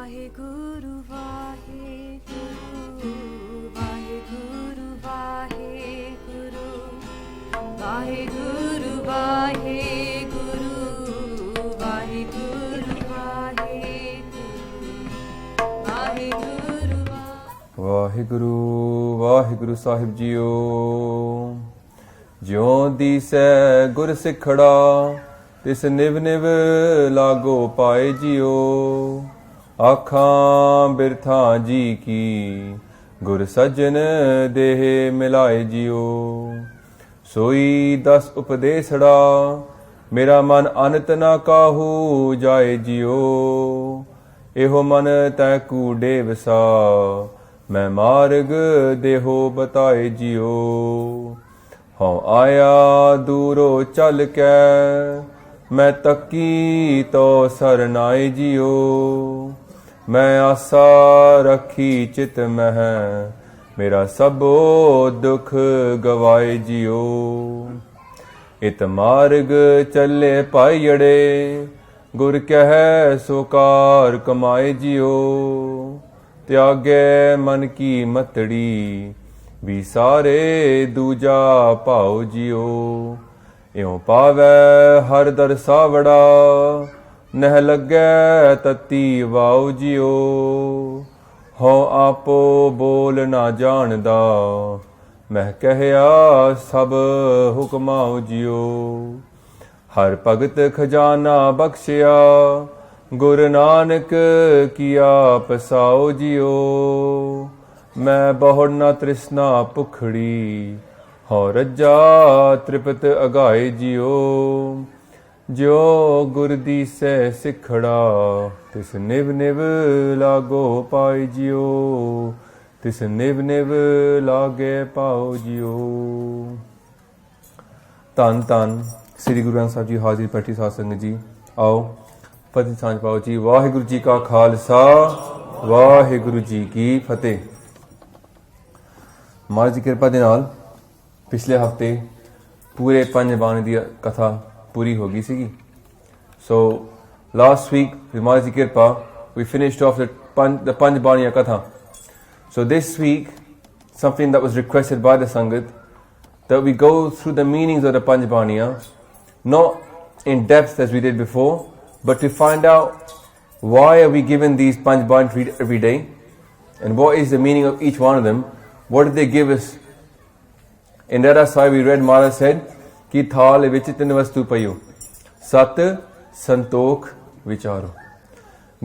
ਵਾਹਿਗੁਰੂ ਵਾਹਿਗੁਰੂ ਵਾਹਿਗੁਰੂ ਵਾਹਿਗੁਰੂ ਵਾਹਿਗੁਰੂ ਵਾਹਿਗੁਰੂ ਵਾਹਿਗੁਰੂ ਵਾਹਿਗੁਰੂ ਵਾਹਿਗੁਰੂ ਵਾਹਿਗੁਰੂ ਸਾਹਿਬ JIO. ਜਿਉਂ ਦੀਸੈ ਗੁਰ ਸਿੱਖੜਾ ਤਿਸ ਨਿਵ ਨਿਵ ਲਾਗੋ ਪਾਏ ਜੀਓ। ਆਖਾਂ ਬਿਰਥਾਂ ਜੀ ਕੀ ਗੁਰ ਸੱਜਣ ਦੇਹ ਮਿਲਾਏ ਜੀਓ। ਸੋਈ ਦਸ ਉਪਦੇਸੜਾ ਮੇਰਾ ਮਨ ਅਨਤ ਨਾ ਕਾਹੂ ਜਾਏ ਜੀਓ। ਇਹੋ ਮਨ ਤੈ ਕੂੜੇ ਵਸਾ ਮੈਂ ਮਾਰਗ ਦੇਹੋ ਬਤਾਏ ਜੀਓ। ਹਉ ਆਇਆ ਦੂਰੋਂ ਚੱਲ ਕੇ ਮੈਂ ਤੱਕੀ ਤੋ ਸਰਨਾਏ ਜੀਓ। ਮੈਂ ਆਸਾ ਰੱਖੀ ਚਿਤ ਮਹਿ ਮੇਰਾ ਸਭੋ ਦੁਖ ਗਵਾਏ ਜੀਓ। ਇਤ ਮਾਰਗ ਚੱਲੇ ਪਾਈੜੇ ਗੁਰ ਕਹਿ ਸੋ ਕਾਰ ਕਮਾਏ ਜੀਓ। ਤਿਆਗੇ ਮਨ ਕੀ ਮਤੜੀ ਵੀ ਸਾਰੇ ਦੂਜਾ ਭਾਉ ਜੀਓ। ਇਉ ਪਾਵੈ ਹਰ ਦਰ ਸਾਵੜਾ ਨਹਿ ਲੱਗੈ ਤਤੀ ਵਾਉ ਜੀਓ। ਹਉ ਆਪੋ ਬੋਲ ਨਾ ਜਾਣਦਾ ਮਹਿ ਕਹਿਆ ਸਭ ਹੁਕਮਾਉ ਜੀਓ। ਹਰ ਭਗਤ ਖਜ਼ਾਨਾ ਬਖਸ਼ਿਆ ਗੁਰ ਨਾਨਕ ਕੀਆ ਪਸਾਉ ਜੀਓ। ਮੈਂ ਬਹੁੜ ਨਾ ਤ੍ਰਿਸ਼ਨਾ ਭੁਖੜੀ ਹਉ ਰੱਜਾ ਤ੍ਰਿਪਤ ਅਗਾਏ ਜੀਓ। ਜਿਉ ਗੁਰ ਦੀਸੈ ਸਿੱਖੜਾ ਤਿਸ ਨਿਵ ਨਿਵ ਲਾਗੋ ਪਾਈ ਜੀਓ। ਤਿਸ ਨਿਵ ਨਿਵ ਲਾਗੇ ਪਾਉ ਜੀਓ। ਧੰਨ ਧੰਨ ਸ੍ਰੀ ਗੁਰੂ ਗ੍ਰੰਥ ਸਾਹਿਬ ਜੀ ਹਾਜ਼ਰ ਬੈਠੀ ਸਾਧ ਸੰਗਤ ਜੀ। ਆਓ ਫਤਿਹ ਸਾਂਝ ਪਾਓ ਜੀ। ਵਾਹਿਗੁਰੂ ਜੀ ਕਾ ਖਾਲਸਾ ਵਾਹਿਗੁਰੂ ਜੀ ਕੀ ਫਤਿਹ। ਮਹਾਰਾਜ ਦੀ ਕਿਰਪਾ ਦੇ ਨਾਲ ਪਿਛਲੇ ਹਫ਼ਤੇ ਪੂਰੇ ਪੰਜ ਬਾਣੀ ਦੀ ਕਥਾ ਪੂਰੀ ਹੋ ਗਈ ਸੀਗੀ। ਸੋ ਲਾਸਟ ਵੀਕ with ਮਹਾਰਾਜ ਦੀ ਕਿਰਪਾ we finished off the Panj Bania Katha. So this week something that was requested by the Sangat that we go through the meanings of the Panj Bania, not in depth as we did before, but to find out why are we given these Panj Bania to read every day and what is the meaning of each one of them. What did they give us? In Jagraj Singh we read Maharaj said ki thal vich tin vastu payo sat santokh vicharo.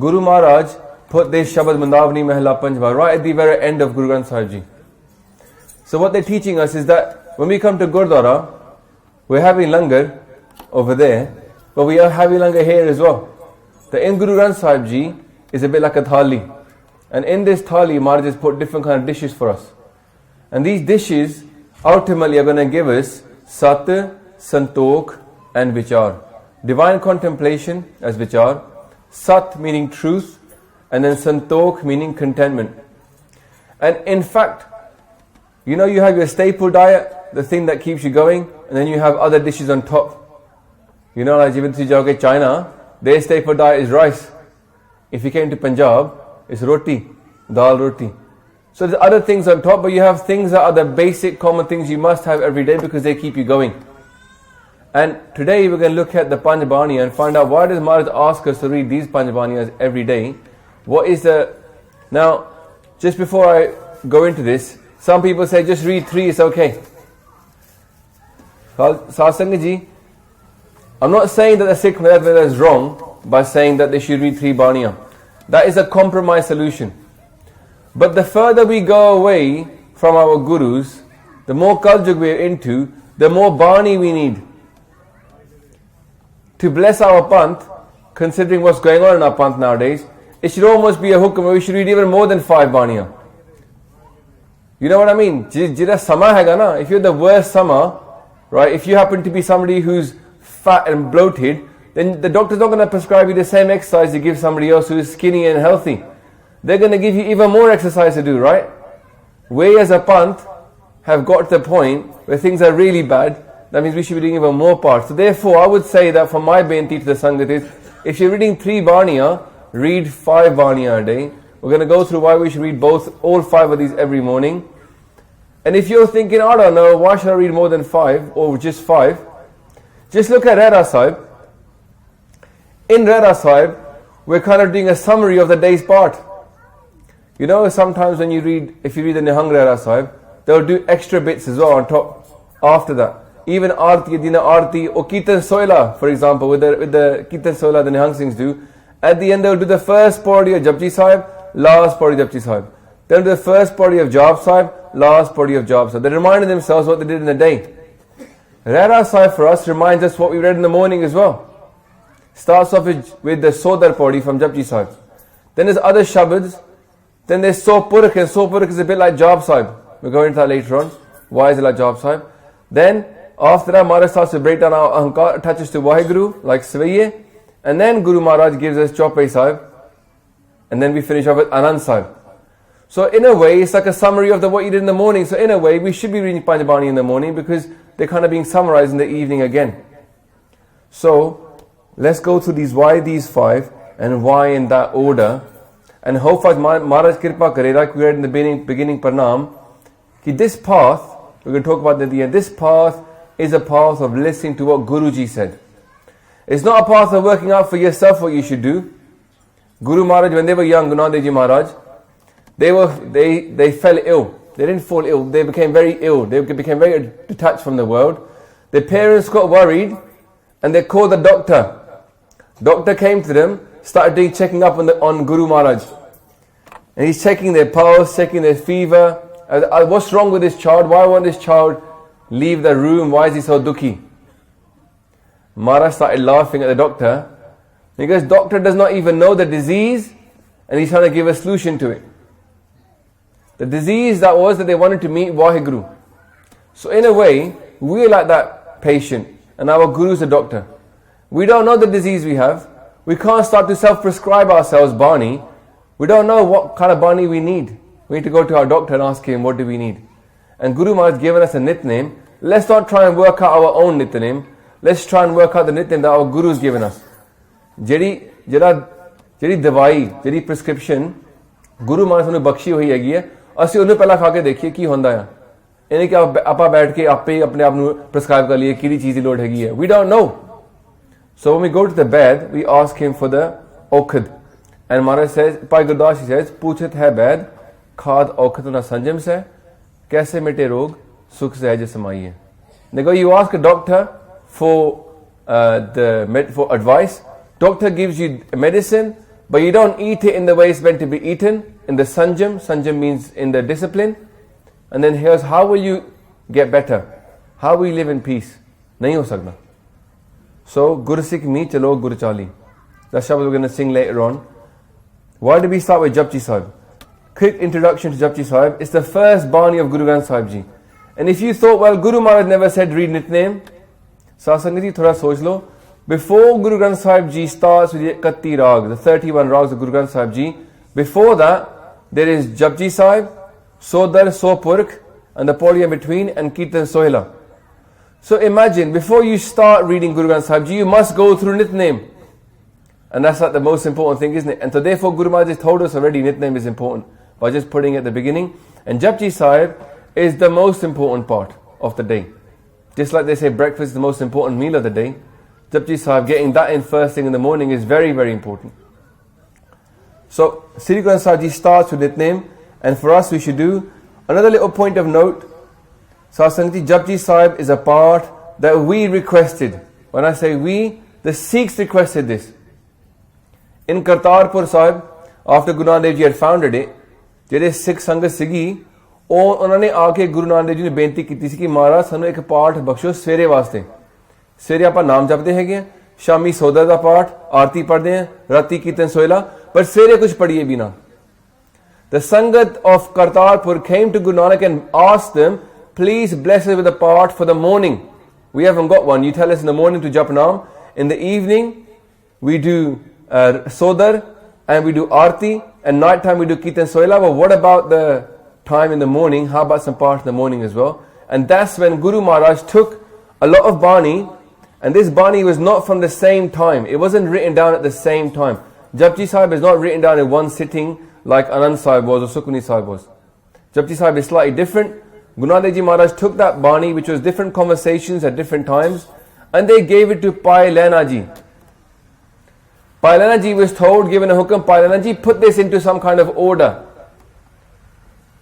Guru Maharaj put this Shabad Mandavani Mahla Panjwa right at the very end of Guru Granth Sahib Ji. So what they're teaching us is that when we come to Gurdwara, we're having langar over there, but we are having langar here as well. The in Guru Granth Sahib Ji is a bit like a thali, and in this thali Maharaj has put different kind of dishes for us, and these dishes ultimately are going to give us Sat, Santokh and Vichar. Divine contemplation as Vichar, Sat meaning truth, and then Santokh meaning contentment. And in fact, you know, you have your staple diet, the thing that keeps you going, and then you have other dishes on top. You know, like even to China, their staple diet is rice. If you came to Punjab, it's roti, dal roti. So there's other things on top, but you have things that are the basic common things you must have every day because they keep you going. And today we're going to look at the Panj Bania and find out why does Maharaj ask us to read these Panj Baniyas every day. What is the... Now, just before I go into this, some people say just read 3, it's okay. Satsanga ji, I'm not saying that the Sikh method is wrong by saying that they should read 3 Baniya. That is a compromise solution. But the further we go away from our gurus, the more Kaljug we are into, the more Bani we need. To bless our Panth, considering what's going on in our Panth nowadays, it should almost be a hukam where we should read even more than 5 Baniya. You know what I mean? Jira sama hai na. If you're the worst sama, right, if you happen to be somebody who's fat and bloated, then the doctor's not going to prescribe you the same exercise you give somebody else who is skinny and healthy. They're going to give you even more exercise to do, right? We as a Panth have got to the point where things are really bad. That means we should be doing even more parts. So therefore, I would say that from my benti to the Sangat is, if you're reading 3 Baniya, read 5 Baniya a day. We're going to go through why we should read all 5 of these every morning. And if you're thinking, I don't know, why should I read more than 5 or just 5? Just look at Rehra Sahib. In Rehra Sahib, we're kind of doing a summary of the day's part. You know, sometimes when you read, if you read the Nihang Rehra Sahib, they'll do extra bits as well on top after that. Even Aarti, Dina Aarti, or Kirtan Soila, for example, with the Kirtan Soila the Nihang Singhs do. At the end, they'll do the first party of Japji Sahib, last party of Japji Sahib. Then the first party of Jap Sahib, last party of Jap Sahib. They reminded themselves what they did in the day. Rehra Sahib for us reminds us what we read in the morning as well. Starts off with the Sodar party from Japji Sahib. Then there's other Shabads. Then there's So Purkh, and So Purkh is a bit like Jap Sahib. We'll go into that later on. Why is it like Jap Sahib? Then after that, Maharaj starts to break down our Ahankar, attaches to Waheguru, like Svaiye. And then Guru Maharaj gives us Chaupai Sahib. And then we finish off with Anand Sahib. So in a way, it's like a summary of what you did in the morning. So in a way, we should be reading Panj Bania in the morning because they're kind of being summarized in the evening again. So let's go through why these 5 and why in that order. And hopefully Maharaj Kirpa Kare, like we read in the beginning Parnam, that this path, we're going to talk about that at the end, this path is a path of listening to what Guruji said. It's not a path of working out for yourself what you should do. Guru Maharaj, when they were young, Guru Nanak Ji Maharaj, they fell ill. They didn't fall ill, they became very ill. They became very detached from the world. Their parents got worried and they called the doctor. Doctor came to them, started checking up on Guru Maharaj. And he's checking their pulse, checking their fever. What's wrong with this child? Why won't this child leave the room? Why is he so dukhi? Maharaj started laughing at the doctor because doctor does not even know the disease and he's trying to give a solution to it. The disease that they wanted to meet Waheguru. So in a way, we're like that patient and our Guru is a doctor. We don't know the disease we have. We can't start to self-prescribe ourselves Bani. We don't know what kind of Bani we need. We need to go to our doctor and ask him, what do we need? And Guru Maharaj has given us a nitname. Let's not try and work out our own nitname. Let's try and work out the nitname that our Guru has given us. Jedi dawai, jedi prescription, Guru Maharaj sanu bakshi hoyi hegi hai. ਅਸੀਂ ਉਹਨੂੰ ਪਹਿਲਾਂ ਖਾ ਕੇ ਦੇਖੀਏ ਕੀ ਹੁੰਦਾ ਆ ਇਹਨੇ ਕਿ ਆਪਾਂ ਬੈਠ ਕੇ ਆਪੇ ਆਪਣੇ ਆਪ ਨੂੰ ਪ੍ਰਸਕ੍ਰਾਈਬ ਕਰ ਲਈਏ ਕਿਹੜੀ ਚੀਜ਼ ਦੀ ਲੋੜ ਹੈਗੀ ਹੈ we don't know. So when we go to the bed, we ask him for the aukhad. And Maharaj says, Bhai Gurdas, he says, Puchat hai bed, khad aukhad na sanjam se, kaise mite rog, sukh sahaj samaiye. They go, you ask a doctor for advice. Doctor gives you medicine, but you don't eat it in the way it's meant to be eaten. In the sanjam, sanjam means in the discipline. And then here's how will you get better? How will you live in peace? Nahi ho sakta. So, Guru Sikh me chalo Guru Chali. That's what we're going to sing later on. Why do we start with Japji Sahib? Quick introduction to Japji Sahib. It's the first Bani of Guru Granth Sahib Ji. And if you thought, well, Guru Maharaj never said read Nitnem, Sasangat ji thoda soch lo. Before Guru Granth Sahib Ji starts with the 31 Rag, the 31 Rags of Guru Granth Sahib Ji, before that, there is Japji Sahib, Sodar, So Purkh, and the podium between, and Kirtan Sohila. So imagine, before you start reading Guru Granth Sahib Ji, you must go through Nitnem. And that's like the most important thing, isn't it? And so therefore Guru Maharaj has told us already Nitnem is important by just putting it at the beginning. And Japji Sahib is the most important part of the day. Just like they say breakfast is the most important meal of the day, Japji Sahib, getting that in first thing in the morning is very, very important. So Sri Guru Granth Sahib Ji starts with Nitnem, and for us we should do another little point of note. Satsangti, Japji Sahib is a part that we requested. When I say we, the Sikhs requested this. In Kartarpur Sahib, after Guru Nanak Dev Ji had founded it, ਜਿਹੜੇ ਸਿੱਖ ਸੰਗਤ ਸੀਗੀ ਉਹਨਾਂ ਨੇ ਆ ਕੇ ਗੁਰੂ ਨਾਨਕ ਦੇਵ ਜੀ ਨੇ ਬੇਨਤੀ ਕੀਤੀ ਸੀ ਕਿ ਮਹਾਰਾਜ ਸਾਨੂੰ ਇੱਕ ਪਾਠ ਬਖਸ਼ੋ ਸਵੇਰੇ ਵਾਸਤੇ। ਸਵੇਰੇ ਆਪਾਂ ਨਾਮ ਜਪਦੇ ਹੈਗੇ ਆ, ਸ਼ਾਮੀ ਸੋਦਰ ਦਾ ਪਾਠ, ਆਰਤੀ ਪੜ੍ਹਦੇ ਆ, ਰਾਤੀ ਕੀਰਤਨ ਸੋਹਿਲਾ, ਪਰ ਸਵੇਰੇ ਕੁਝ ਪੜ੍ਹੀਏ ਵੀ ਨਾ। The Sangat of Kartarpur came to Guru Nanak and asked them, please bless us with a part for the morning. We haven't got one. You tell us in the morning to jap naam. In the evening, we do Sodar and we do Aarti, and night time we do Kirtan Sohila. But what about the time in the morning? How about some part in the morning as well? And that's when Guru Maharaj took a lot of Bani, and this Bani was not from the same time. It wasn't written down at the same time. Japji Sahib is not written down in one sitting like Anand Sahib was or Sukhmani Sahib was. Japji Sahib is slightly different. Guru Nanak Dev Ji Maharaj took that Bani, which was different conversations at different times, and they gave it to Pai Lena Ji. Pai Lena Ji was told, given a hukam, Pai Lena Ji, put this into some kind of order.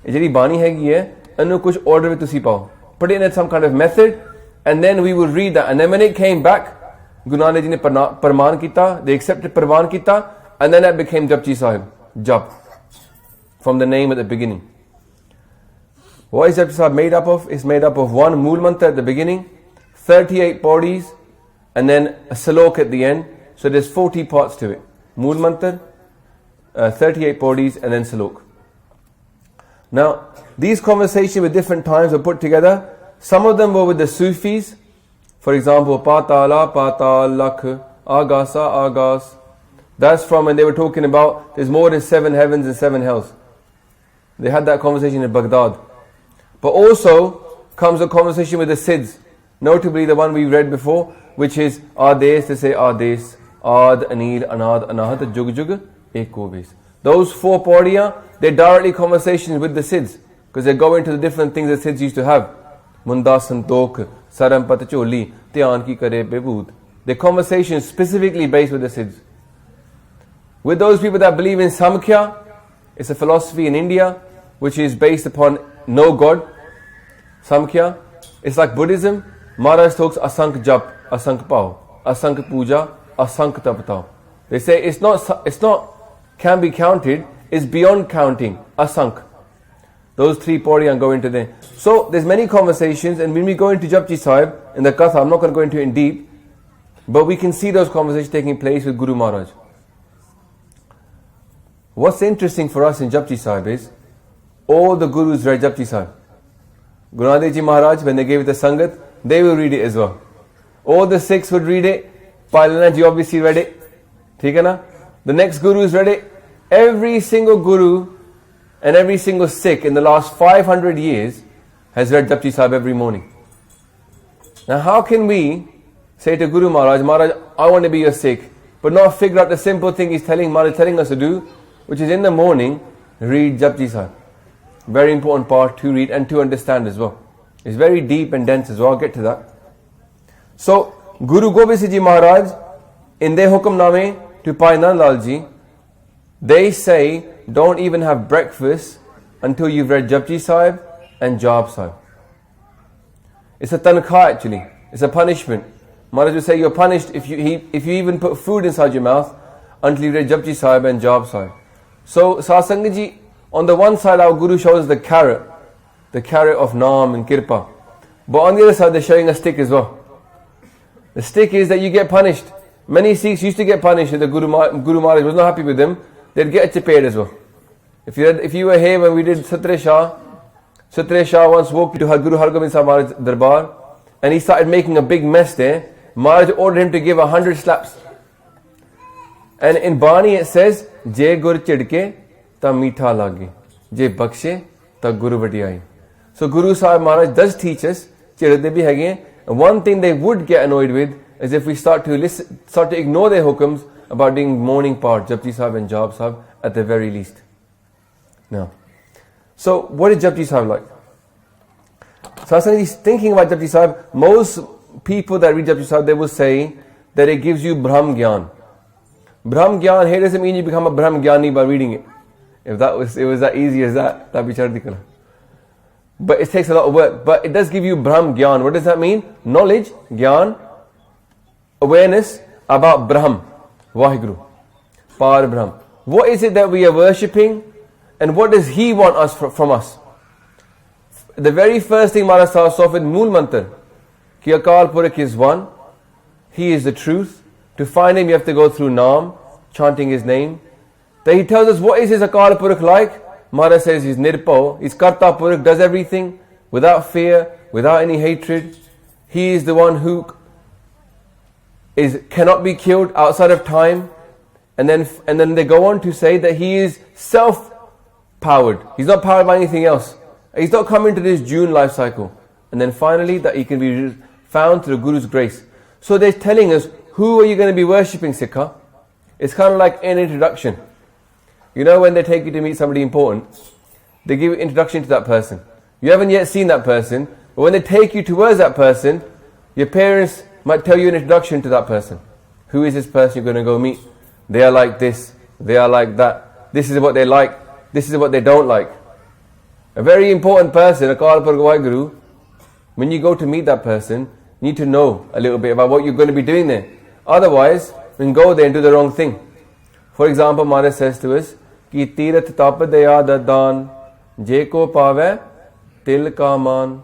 Jehdi Bani hegi hai, anu kuch order with tusi pao. Put it in some kind of method, and then we would read that. And then when it came back, Guru Nanak Ji ne Parman kita, they accepted Parman kita, and then that became Japji Sahib, Jap, from the name at the beginning. What is Japji Sahib made up of? It's made up of one Mool Mantra at the beginning, 38 bodies, and then a Salok at the end. So there's 40 parts to it. Mool Mantra, 38 bodies, and then Salok. Now, these conversations with different times were put together. Some of them were with the Sufis. For example, Patala, Patal, Lakh, Agasa, Agas. That's from when they were talking about there's more than 7 heavens and 7 hells. They had that conversation in Baghdad. But also comes a conversation with the Siddhs. Notably the one we read before, which is Ades, they say Ades, Ad, Anil, Anad, Anahad, Jug Jug, Ekobis. Those 4 padiyan, they're directly conversations with the Siddhs, because they go into the different things that Siddhs used to have. Munda Santok, Saram Patacholi, Dhyan Ki Kare Bebud. They're conversations specifically based with the Siddhs. With those people that believe in Samkhya, it's a philosophy in India which is based upon no God. Samkhya, it's like Buddhism. Maharaj talks Asank Jap, Asank Pao, Asank Puja, Asank Tapatao. They say it's not can be counted, it's beyond counting, Asank. Those 3 padiyan go into there. So there's many conversations, and when we go into Japji Sahib in the Katha, I'm not going to go into it in deep, but we can see those conversations taking place with Guru Maharaj. What's interesting for us in Japji Sahib is all the Gurus read Japji Sahib. Guru Nanak Dev Ji Maharaj, when they gave it the Sangat, they will read it as well. All the Sikhs would read it. Pai Lena Ji obviously read it. Theek hai na? The next Gurus read it. Every single Guru and every single Sikh in the last 500 years has read Japji Sahib every morning. Now how can we say to Guru Maharaj, Maharaj, I want to be your Sikh, but not figure out the simple thing he's telling us to do, which is in the morning, read Japji Sahib. Very important part to read and to understand as well. It's very deep and dense as well. I'll get to that. So, Guru Gobind Singh Ji Maharaj, in their Hukamname to Pai Nand Lal Ji, they say, don't even have breakfast until you've read Japji Sahib and Jap Sahib. It's a tankha actually. It's a punishment. Maharaj will say you're punished if you even put food inside your mouth until you read Japji Sahib and Jap Sahib. So, Sasangat Ji, on the one side our Guru shows the carrot of Naam and Kirpa. But on the other side they're showing a stick as well. The stick is that you get punished. Many Sikhs used to get punished if the Guru Maharaj was not happy with them. They'd get a chapaid as well. If you were here when we did Satre Shah once walked to Guru Hargobind Sahib Maharaj Darbar and he started making a big mess there. Maharaj ordered him to give 100 slaps. And in Bani it says, Je Gur Chidke Ta Meetha Lage, Je Bakshe Ta Guru Vadiyai. So Guru Sahib Maharaj does teach us, Chidde bhi hage, and one thing they would get annoyed with is if we start to ignore their hukams about doing morning part, Japji Sahib and Jap Sahib at the very least. Now, so what is Japji Sahib like? So Sasangat is thinking about Japji Sahib. Most people that read Japji Sahib, they will say that it gives you Brahm Gyan. Brahm Gyan here doesn't mean you become a Brahm Gyani by reading it. If it was that easy as that, that'd be chardikala. But it takes a lot of work. But it does give you Brahm Gyan. What does that mean? Knowledge, Gyan, awareness about Brahm, Vaheguru, Par Brahm. What is it that we are worshipping, and what does He want us from us? The very first thing Maharaj starts off with Mool Mantra, Ki Akal Purakh is one, He is the truth. To find Him you have to go through Naam, chanting His name. Then He tells us what is His Akal Purakh like. Maharaj says He's Nirpao, He's Karta Purakh, does everything without fear, without any hatred. He is the one who cannot be killed outside of time. And then they go on to say that He is self-powered. He's not powered by anything else. He's not come into this June life cycle. And then finally that He can be found through the Guru's grace. So they're telling us, who are you going to be worshipping, Sikha? It's kind of like an introduction. You know when they take you to meet somebody important, they give you an introduction to that person. You haven't yet seen that person, but when they take you towards that person, your parents might tell you an introduction to that person. Who is this person you're going to go meet? They are like this, they are like that. This is what they like, this is what they don't like. A very important person, Akal Purgawai Guru, when you go to meet that person, you need to know a little bit about what you're going to be doing there. Otherwise, you can go there and do the wrong thing. For example, Maharaj says to us, Ki tirath tap daya dadan, je ko pave til ka man.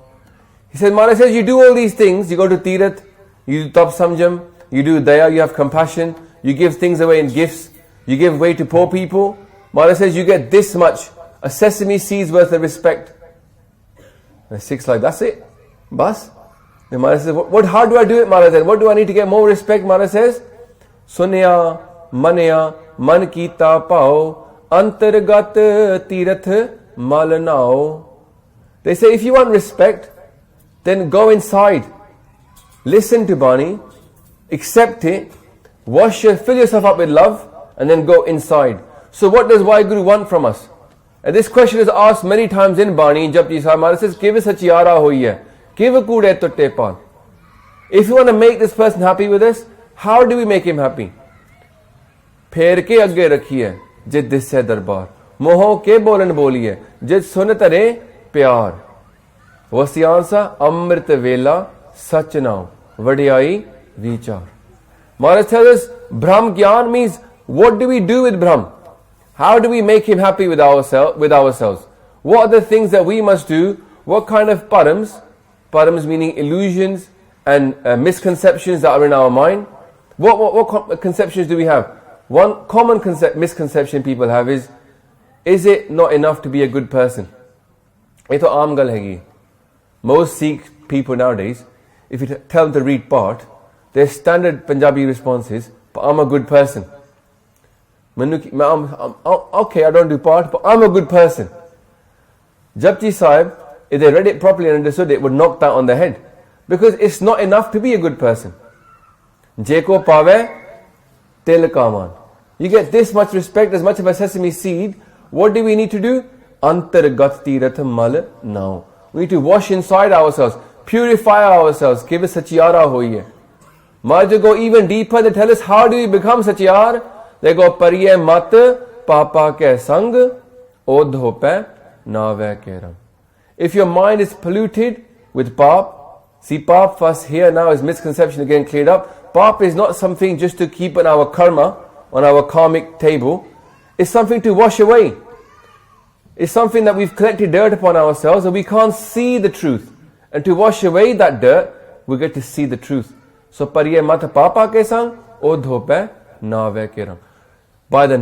He says, Maharaj says, you do all these things, you go to tirath, you do tap samjam, you do daya, you have compassion, you give things away in gifts, you give way to poor people. Maharaj says, you get this much, a sesame seed's worth of respect. And the Sikh's like, that's it? Bas? Then Maharaj says, how do I do it, Maharaj says? What do I need to get more respect? Maharaj says, Sunya, manaya, man kita pao, antargat tirath malanao. They say, if you want respect, then go inside. Listen to Bani, accept it, fill yourself up with love, and then go inside. So what does Waheguru want from us? And this question is asked many times in Bani, in Japji Sahib. Maharaj says, Kiv sachiara hoiye, kiv kude tutte pan. If you want to make this person happy with us, how do we make him happy? Pher ke agge rakhiye, jid disse darbar. Moho ke bolan boliye, jid sun tare pyar. Vasyansa amrit vela sach now, vadiyai vichar. Maharaj tells us, Brahm Gyan means, what do we do with Brahm? How do we make him happy with ourselves? What are the things that we must do? What kind of params meaning illusions and misconceptions that are in our mind? What conceptions do we have? One common misconception people have is it not enough to be a good person? Ye to aam gal hai. Most Sikh people nowadays, if you tell them to read part, their standard Punjabi response is, I'm a good person. Okay, I don't do part, but I'm a good person. Japji Sahib, if they read it properly and understood it, would knock that on the head. Because it's not enough to be a good person. Jeko pave til kaman. You get this much respect, as much of a sesame seed. What do we need to do? Antargat tirath mal now. We need to wash inside ourselves, purify ourselves. Kiv sachiara hoiye. Maharaj go even deeper. They tell us, how do we become sachiar? They go, pariye mat papa ke sang odho pe nave keram. If your mind is polluted with pap, see, pap first here now is misconception again cleared up. Pap is not something just to keep on our karma, on our karmic table. It's something to wash away. It's something that we've collected dirt upon ourselves and we can't see the truth. And to wash away that dirt, we get to see the truth. So, pariye mat papa ke sang odho pe nave keram. By the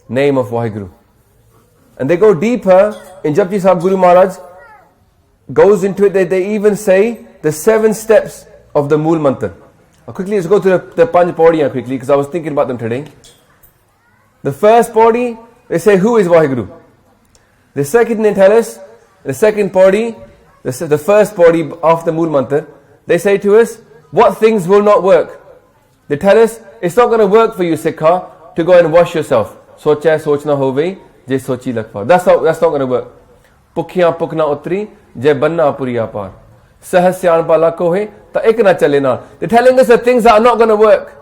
name of Waheguru. And they go deeper. In Japji Sahib, Guru Maharaj goes into it. They even say the 7 steps of the Mool Mantra. Quickly, let's go to the Panj Bania quickly, because I was thinking about them today. The first body, they say, who is Waheguru? The second, they tell us, the second body, the first body of the Mool Mantra, they say to us, what things will not work? They tell us, it's not going to work for you, Sikha, to go and wash yourself. Socha sochna hove, je sochi lakpa. That's not going to work. Pukhiya pukna utri, je banna puriya par. Sahasyan pala kohe, ta ek na chale na. They're telling us the things that are not going to work.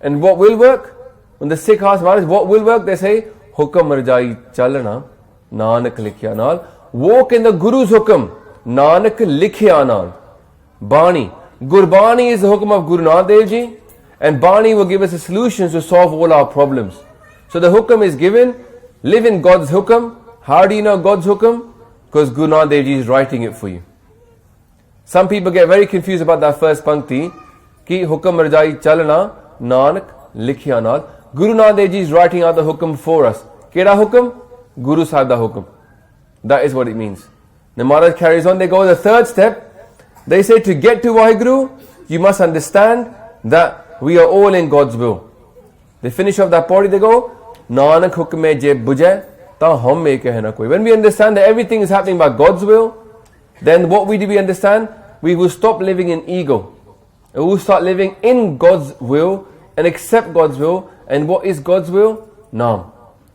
And what will work? When the Sikh asks Maharaj, what will work? They say, Hukam marjai chalna, Nanak likhya naal. Walk in the Guru's hukam, Nanak likhya naal. Bani. Gurbani is the hukam of Guru Nanak Dev Ji. And Bani will give us the solutions to solve all our problems. So the hukam is given, live in God's hukam. How do you know God's hukam? Because Guru Nanak Dev Ji is writing it for you. Some people get very confused about that first pankti, ki hukam marjai chalna, Nanak likhya naal. Guru Nanak Dev Ji is writing out the hukam for us. Keda hukam? Guru Sahib da hukam. That is what it means. The Maharaj carries on, they go the third step. They say to get to Waheguru, you must understand that we are all in God's will. They finish off that body, they go, Nanak hukme je bujhe, ta hum mein kehna koi. When we understand that everything is happening by God's will, then what do we understand? We will stop living in ego. And we will start living in God's will and accept God's will And what is God's will? Naam.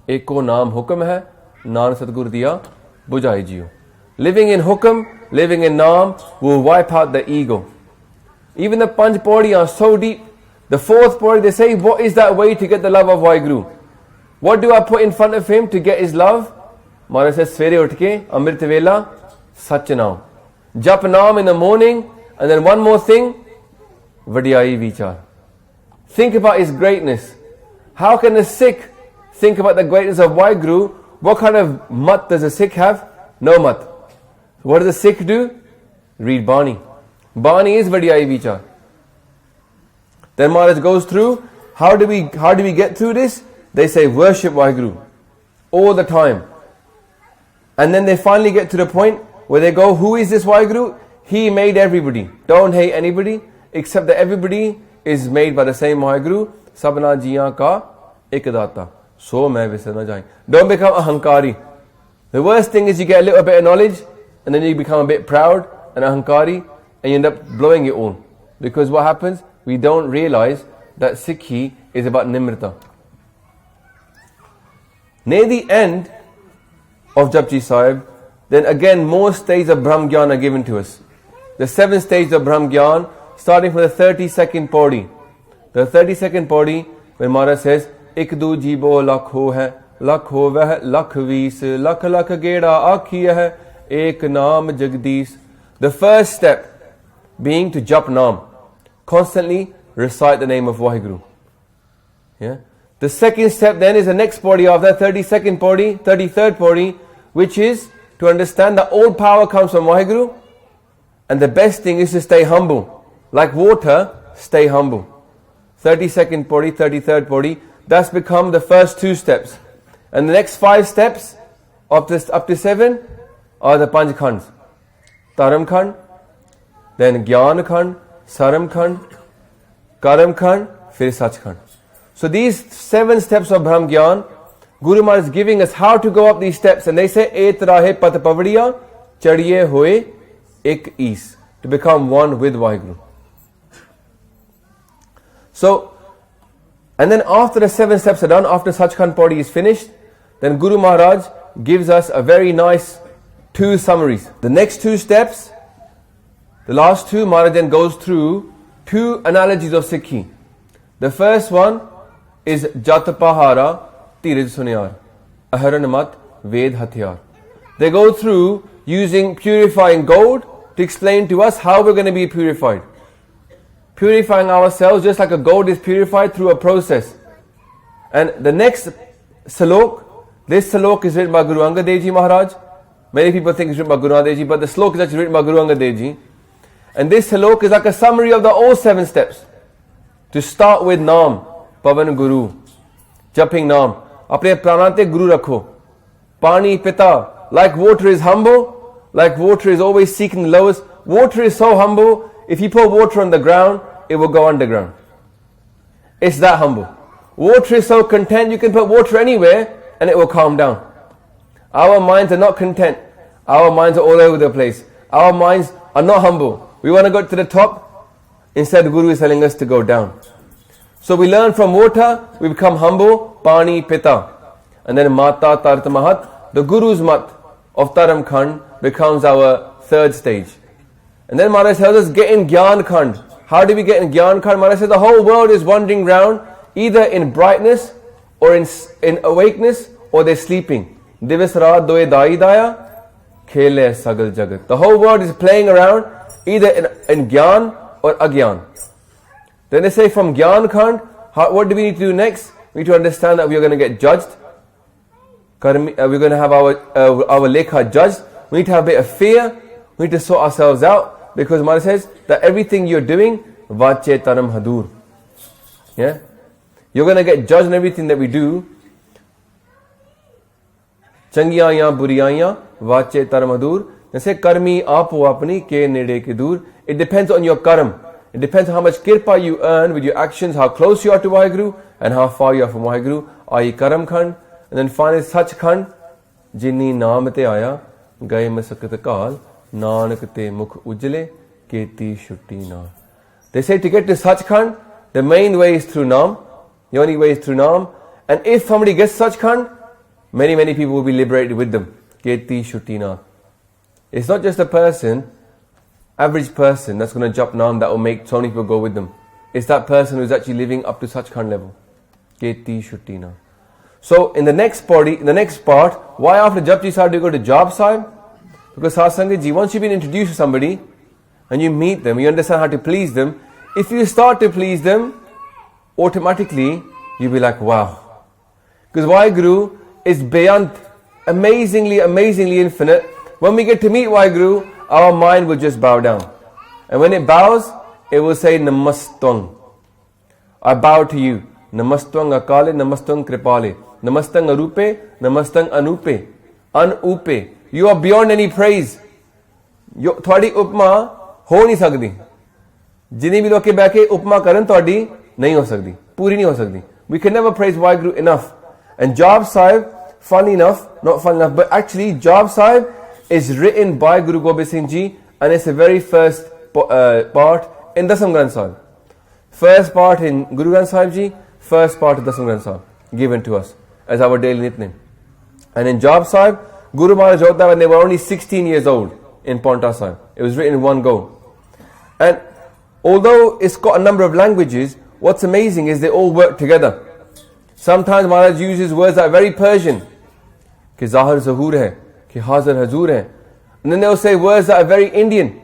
Eko naam hukam hai, Nan Satgur diya bujai jiyo. Living in hukam, living in naam will wipe out the ego. Even the Panj Bania are so deep. The fourth body, they say, what is that way to get the love of Waheguru? What do I put in front of him to get his love? Maharaj says, Svere utke, Amrit Vela, Sach Naam. Jap Naam in the morning, and then one more thing, Vadiyai Vichar. Think about his greatness. How can a Sikh think about the greatness of Waheguru? What kind of mat does a Sikh have? No mat. What does a Sikh do? Read Bani. Bani is Vadiyai Vichar. Then Maharaj goes through, how do we get through this? They say worship Waheguru all the time. And then they finally get to the point where they go, who is this Waheguru? He made everybody. Don't hate anybody, except that everybody is made by the same Waheguru. Sabna jiyan ka ek data. So main visar na jaye. Don't become ahankari. The worst thing is you get a little bit of knowledge and then you become a bit proud and ahankari and you end up blowing it all. Because what happens? We don't realize that Sikhi is about Nimrita. Near the end of Japji Sahib, then again more stages of Brahm Gyan are given to us. The 7 stages of Brahm Gyan, starting from the 32nd Pauri. The 32nd Pauri, when Maharaj says, Ik du jibo lakh ho hai, lakh ho vah, lakh vis, lakh lakh geda akhiya hai, ek naam jagdish. The first step being to jap naam. Constantly recite the name of Waheguru. Yeah. The second step then is the next body of that 32nd body, 33rd body, which is to understand that all power comes from Waheguru, and the best thing is to stay humble. Like water, stay humble. 32nd body, 33rd body, that's become the first 2 steps. And the next 5 steps up to 7 are the Panj Khands. Taram Khand, then Gyan Khand, Saram Khand, Karam Khand, Fir Sach Khand. So these 7 steps of Brahm Gyan, Guru Maharaj is giving us how to go up these steps. And they say, Et rahe pat pavadiya, chadiye hoye ek is. To become one with Waheguru. So, and then after the 7 steps are done, after Sachkhand Pauri is finished, then Guru Maharaj gives us a very nice 2 summaries. The next 2 steps, the last 2, Maharaj then goes through 2 analogies of Sikhi. The first one is Jatapahara Tiraj Sunyar, Aharan Mat Ved Hathyar. They go through using purifying gold to explain to us how we're going to be purified. Purifying ourselves just like a gold is purified through a process. And the next salok, this salok is written by Guru Angad Dev Ji Maharaj. Many people think it's written by Guru Nanak Dev Ji, but the salok is actually written by Guru Angad Dev Ji. And this salok is like a summary of the all 7 steps. To start with Naam, Pavan Guru, Japing Naam. Apne pranante Guru rakho. Pani Pita, like water is humble, like water is always seeking the lowest. Water is so humble, if you pour water on the ground, it will go underground. It's that humble. Water is so content, you can put water anywhere and it will calm down. Our minds are not content. Our minds are all over the place. Our minds are not humble. We want to go to the top. Instead, the Guru is telling us to go down. So we learn from water, we become humble, Pani Pita. And then Mata Tart Mahat, the Guru's mat of Taram Khand becomes our 3rd stage. And then Maharaj tells us, get in Gyan Khand. How do we get in Gyan Khand? Maharaj says the whole world is wandering round, either in brightness or in awakeness, or they're sleeping. Divis Raat Doe Dai Daya, Khele Sagal Jagat. The whole world is playing around, either in Gyan or Agyan. Then they say from Gyan Khand, what do we need to do next? We need to understand that we are going to get judged. We're going to have our lekha judged. We need to have a bit of fear. We need to sort ourselves out. Because Maharaj says that everything you're doing, vache taram hadur. Yeah? You're going to get judged on everything that we do. Changiyaya buriyaya, vache taram hadur. They say karmi apo apni ke nede ke dur. It depends on your karam. It depends on how much kirpa you earn with your actions, how close you are to Waheguru, and how far you are from Waheguru. Ai Karam Khand, and then finally Sach Khand, Jinni Naam te aaya, gaye masakat kaal, Nanak te mukh ujle, keti shutti na. They say to get to Sach Khand, the main way is through Naam. The only way is through naam. And if somebody gets Sachkhand, many people will be liberated with them. Keti shuti naam. It's not just a person, average person that's going to jump naam that will make so many people go with them. It's that person who's actually living up to Sachkhand level. Keti shuti naam. So in the next part, why after Japji Sahib do you go to Jap Sahib? Because Satsangit ji, once you've been introduced to somebody and you meet them, you understand how to please them. If you start to please them, automatically you'll be like, wow. Because Waheguru is beyond, amazingly infinite. When we get to meet Waheguru, our mind will just bow down. And when it bows, it will say Namastang. I bow to you. Namastang Akale, Namastang Kripale. Namastang Arupe, Namastang Anupe. Anupe. You are beyond any praise. Thodi upma ho nahi sakdi. Jini bhi log ke baike upma karan thodi nahi ho sakdi. Puri nahi ho sakdi. We can never praise Waheguru enough. And Jap Sahib, funny enough, not funny enough, but actually Jap Sahib is written by Guru Gobind Singh Ji, and it's the very first part in Dasam Granth Sahib. First part in Guru Granth Sahib Ji, first part of Dasam Granth Sahib, given to us as our daily nitnem. And in Jap Sahib, Guru Maharaj wrote that when they were only 16 years old in Paonta Sahib. It was written in one go. And although it's got a number of languages, what's amazing is they all work together. Sometimes Maharaj uses words that are very Persian. Ki Zahar Zahur hai, ki Hazar Hazur hai. And then they'll say words that are very Indian.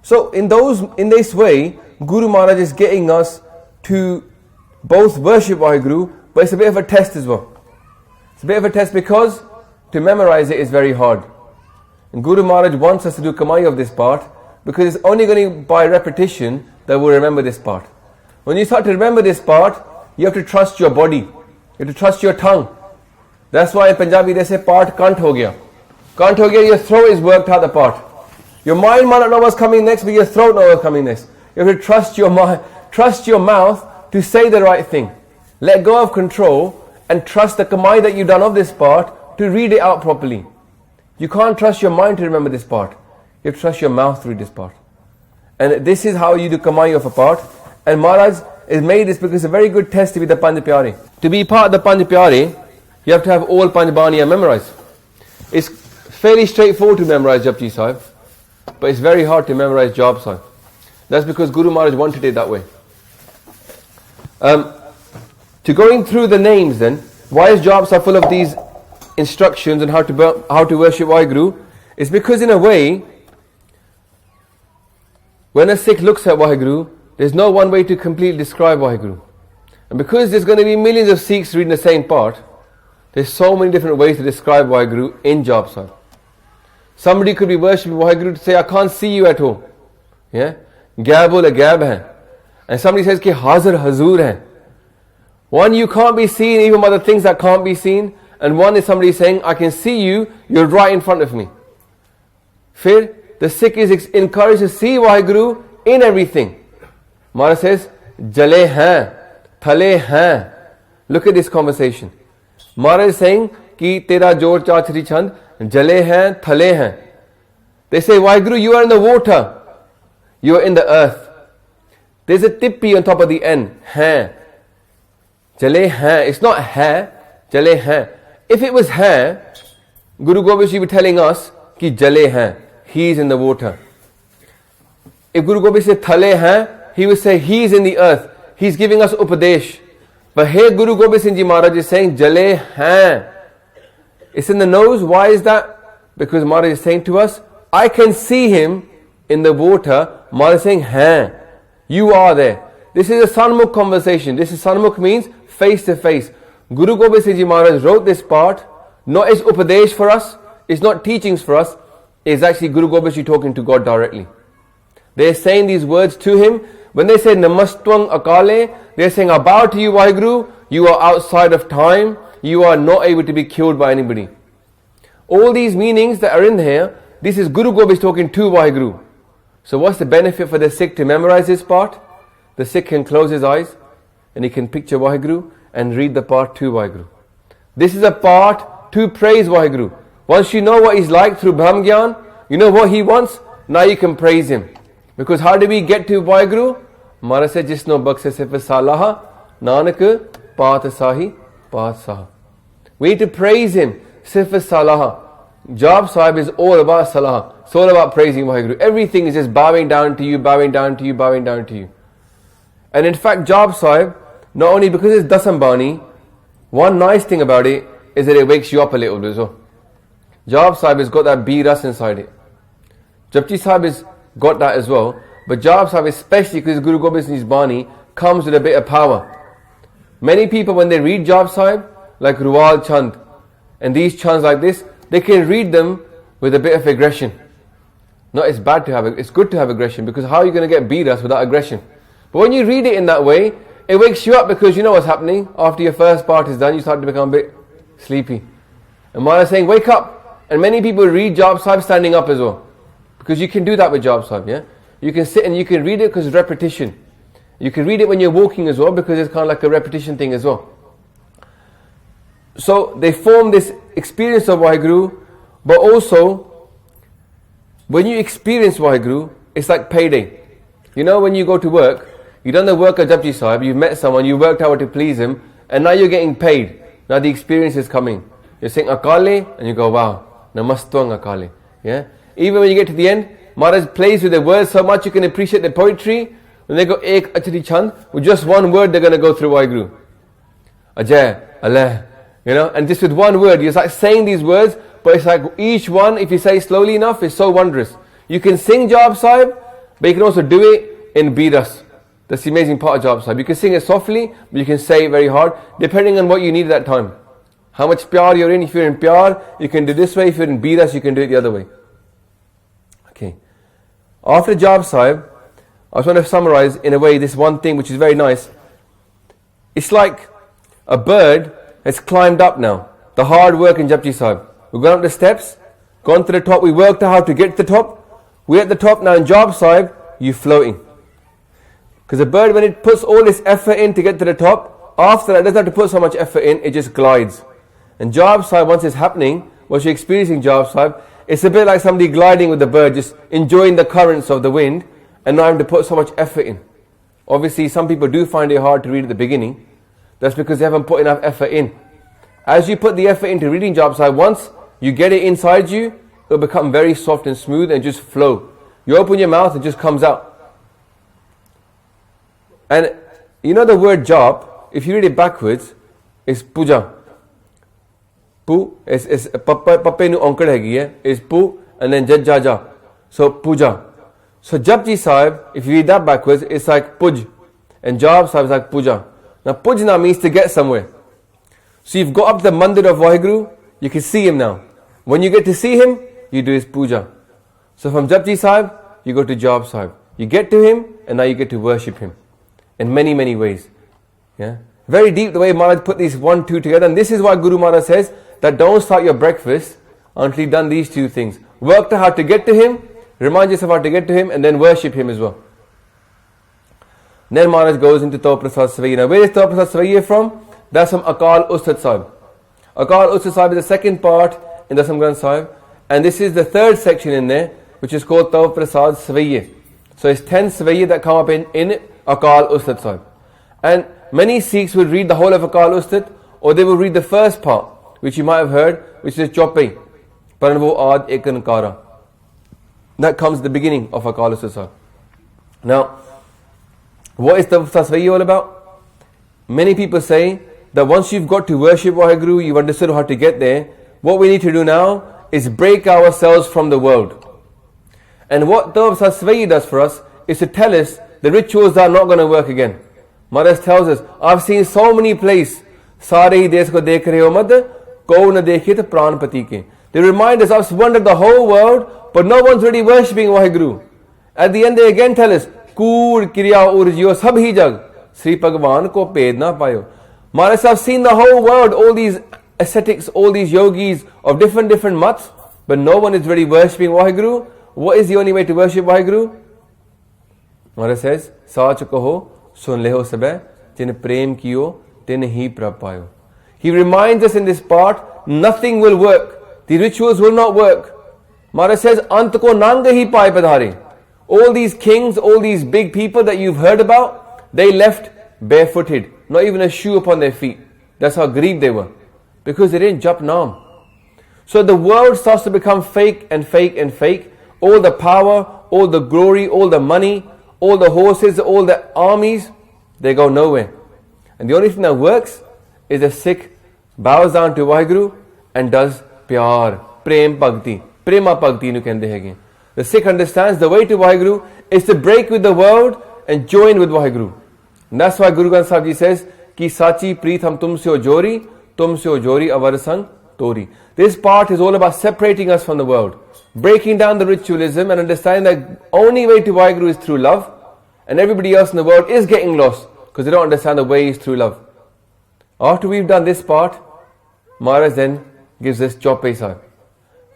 So in this way, Guru Maharaj is getting us to both worship Waheguru, but it's a bit of a test as well. It's a bit of a test because to memorize it is very hard. And Guru Maharaj wants us to do Kamai of this part because it's only going to by repetition that we'll remember this part. When you start to remember this part, you have to trust your body. You have to trust your tongue. That's why in Punjabi they say part kant ho gaya. Kant ho gaya, your throat is worked out the part. Your mind might not know what's coming next, but your throat knows what's coming next. You have to trust your mind, trust your mouth to say the right thing. Let go of control and trust the kamai that you've done of this part to read it out properly. You can't trust your mind to remember this part. You have to trust your mouth to read this part. And this is how you do kamai of a part. And Maharaj is made this because it's a very good test to be the Panj Pyare. To be part of the Panj Pyare, you have to have all Panj Bania memorized. It's fairly straightforward to memorize Japji Sahib, but it's very hard to memorize Jap Sahib. That's because Guru Maharaj wanted it that way. To going through the names then, why is Jap Sahib full of these instructions on how to worship Waheguru? It's because in a way, when a Sikh looks at Waheguru, there's no one way to completely describe Waheguru. And because there's going to be millions of Sikhs reading the same part, there's so many different ways to describe Waheguru in Jap Sahib. Somebody could be worshipping Waheguru to say, I can't see you at all. Yeah? Gab-ul Gab hai. And somebody says, ki Hazar Hazur hai. One, you can't be seen even by the things that can't be seen. And one is somebody saying, I can see you, you're right in front of me. Fir, the Sikh is encouraged to see Waheguru in everything. Maharaj says, Jale hain, thale hain. Look at this conversation. Maharaj is saying, ki tera jor chachri chand, jale hain, thale hain. They say, Waheguru, you are in the water. You are in the earth. There's a tippi on top of the N. Hain. Jale hain. It's not hai, jale hain. If it was hain, Guru Gobind Singh would be telling us, ki jale hain. He is in the water. If Guru Gobind said thale hain, he would say he is in the earth. He's giving us upadesh. But here Guru Gobind Singh Ji Maharaj is saying jale hain. It's in the nose. Why is that? Because Maharaj is saying to us, I can see him in the water. Maharaj is saying hain. You are there. This is a Sanmukh conversation. This is Sanmukh means face to face. Guru Gobind Singh Ji Maharaj wrote this part not as upadesh for us. It's not teachings for us. It's actually Guru Gobind Singh talking to God directly. They're saying these words to him. When they say Namastwang Akale, they're saying, I bow to you, Waheguru. You are outside of time. You are not able to be killed by anybody. All these meanings that are in here, this is Guru Gobind talking to Waheguru. So what's the benefit for the Sikh to memorize this part? The Sikh can close his eyes and he can picture Waheguru and read the part to Waheguru. This is a part to praise Waheguru. Once you know what he's like through Brahm Gyan, you know what he wants, now you can praise him. Because how do we get to Waheguru? Maharaj said, Jisno bakshe se fasalaha, Nanak Paatsahi Paatsaha. We need to praise him. Sifat Salaha. Job Sahib is all about Salah. It's all about praising Waheguru. Everything is just bowing down to you, bowing down to you, bowing down to you. And in fact, Job Sahib, not only because it's Dasam Bani, one nice thing about it is that it wakes you up a little bit as well. Job Sahib has got that B-Ras inside it. Japji Sahib has got that as well. But Job Sahib, especially because Guru Gobind Singh's Bani, comes with a bit of power. Many people, when they read Job Sahib, like Ruwal Chand, and these chants like this, they can read them with a bit of aggression. No, it's bad to have it. It's good to have aggression, because how are you going to get B-Ras without aggression? But when you read it in that way, it wakes you up, because you know what's happening. After your first part is done, you start to become a bit sleepy. And Mala is saying, wake up. And many people read Job Sahib standing up as well. Because you can do that with Job Sahib, yeah? You can sit and you can read it because it's repetition. You can read it when you're walking as well, because it's kind of like a repetition thing as well. So they form this experience of Waheguru, but also, when you experience Waheguru, it's like payday. You know, when you go to work, you've done the work of Japji Sahib, you've met someone, you worked out how to please him, and now you're getting paid. Now the experience is coming. You're saying Akale, and you go, wow, Namastwang Akale. Yeah? Even when you get to the end, Maharaj plays with the words so much you can appreciate the poetry. When they go Ek Achari Chand, with just one word they're going to go through Waheguru. Ajay, Allah. You know, and just with one word, you're like saying these words, but it's like each one, if you say slowly enough, is so wondrous. You can sing Job Sahib, but you can also do it in B-Ras. That's the amazing part of Job Sahib. You can sing it softly, but you can say it very hard, depending on what you need at that time. How much pyar you're in. If you're in pyar, you can do this way. If you're in B-Ras, you can do it the other way. Okay. After Job Sahib, I just want to summarize in a way this one thing which is very nice. It's like a bird has climbed up now. The hard work in Japji Sahib. We've gone up the steps, gone to the top, we worked out how to get to the top. We're at the top now in Job Sahib, you're floating. Because a bird, when it puts all this effort in to get to the top, after that it doesn't have to put so much effort in, it just glides. And Job Sahib, once it's happening, once you're experiencing Job Sahib, it's a bit like somebody gliding with the bird, just enjoying the currents of the wind, and not having to put so much effort in. Obviously, some people do find it hard to read at the beginning. That's because they haven't put enough effort in. As you put the effort into reading Job Sahib, once you get it inside you, it'll become very soft and smooth and just flow. You open your mouth, it just comes out. And you know the word job, if you read it backwards, is puja. Pu is pape nu onkar hegi hai, is pu and then jaja. So puja. So Japji Sahib, if you read that backwards, it's like puj. And Job Sahib is like puja. Now pujna means to get somewhere. So you've got up the mandir of Waheguru, you can see him now. When you get to see him, you do his puja. So from Japji Sahib, you go to Job Sahib. You get to him, and now you get to worship him. In many, many ways. Yeah, very deep the way Maharaj put these 1, 2 together. And this is why Guru Maharaj says that don't start your breakfast until you've done these two things. Work out how to get to him, remind yourself how to get to him, and then worship him as well. Then Maharaj goes into Taw Prasad Savaiya. Now where is Taw Prasad Savaiya from? That's from Akal Ustad Sahib. Akal Ustad Sahib is the second part in Dasam Granth Sahib. And this is the third section in there, which is called Taw Prasad Savaiya. So it's 10 Savaiya that come up in Akal Ustad Sahib. And many Sikhs will read the whole of Akal Ustad, or they will read the first part, which you might have heard, which is Chopai, Paranvo Ad Ekankara. That comes at the beginning of Akal Ustad Sahib. Now, what is Taw Prasad Savaiya all about? Many people say that once you've got to worship Waheguru, you've understood how to get there, what we need to do now is break ourselves from the world. And what Taw Prasad Savaiya does for us is to tell us the rituals are not going to work again. Maharaj tells us, I've seen so many places, Sare hi desh ko dekh rahe ho mad, ko na dekhe to pran pati ke. They remind us, I've wandered the whole world, but no one's really worshipping Waheguru. At the end they again tell us, Koor, Kriya, Urjiyo, sab hi jag, Sri Bhagwan ko ped na payo. Maharaj says, I've seen the whole world, all these ascetics, all these yogis of different mats, but no one is really worshipping Waheguru. What is the only way to worship Waheguru? Maharaj says, Sach kaho, sun leho sabe, jin prem kiyo, tin hi prab payo. He reminds us in this part, nothing will work. The rituals will not work. Maharaj says, Ant ko nanga hi paye padhare. All these kings, all these big people that you've heard about, they left barefooted. not even a shoe upon their feet. That's how greed they were. Because they didn't jap naam. So the world starts to become fake and fake and fake. All the power, all the glory, all the money, all the horses, all the armies, they go nowhere. And the only thing that works is a Sikh bows down to Vaheguru and does pyar, prem bhakti. Prema bhakti nu kende hege. The Sikh understands the way to Vaheguru is to break with the world and join with Vaheguru. And that's why Guru Granth Sahib Ji says, Ki sachi preet hum tum se ho jori avar sang tori. This part is all about separating us from the world, breaking down the ritualism and understanding that only way to Vaheguru is through love, and everybody else in the world is getting lost because they don't understand the way is through love. After we've done this part, Maharaj then gives us Chaupai Sahib.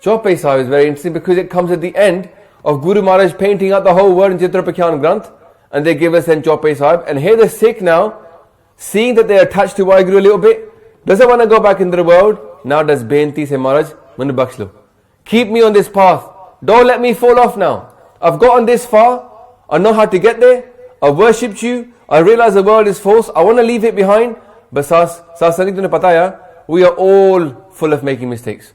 Chaupai Sahib is very interesting because it comes at the end of Guru Maharaj painting out the whole world in Chitra Pakyan Granth, and they give us then Chaupai Sahib. And here the Sikh now, seeing that they are attached to Vaheguru a little bit, doesn't want to go back into the world, now does Benti say, Maharaj, manu baksh lo. Keep me on this path. Don't let me fall off now. I've gotten this far. I know how to get there. I've worshipped you. I realize the world is false. I want to leave it behind. But Sasangi tune pata hai, we are all full of making mistakes.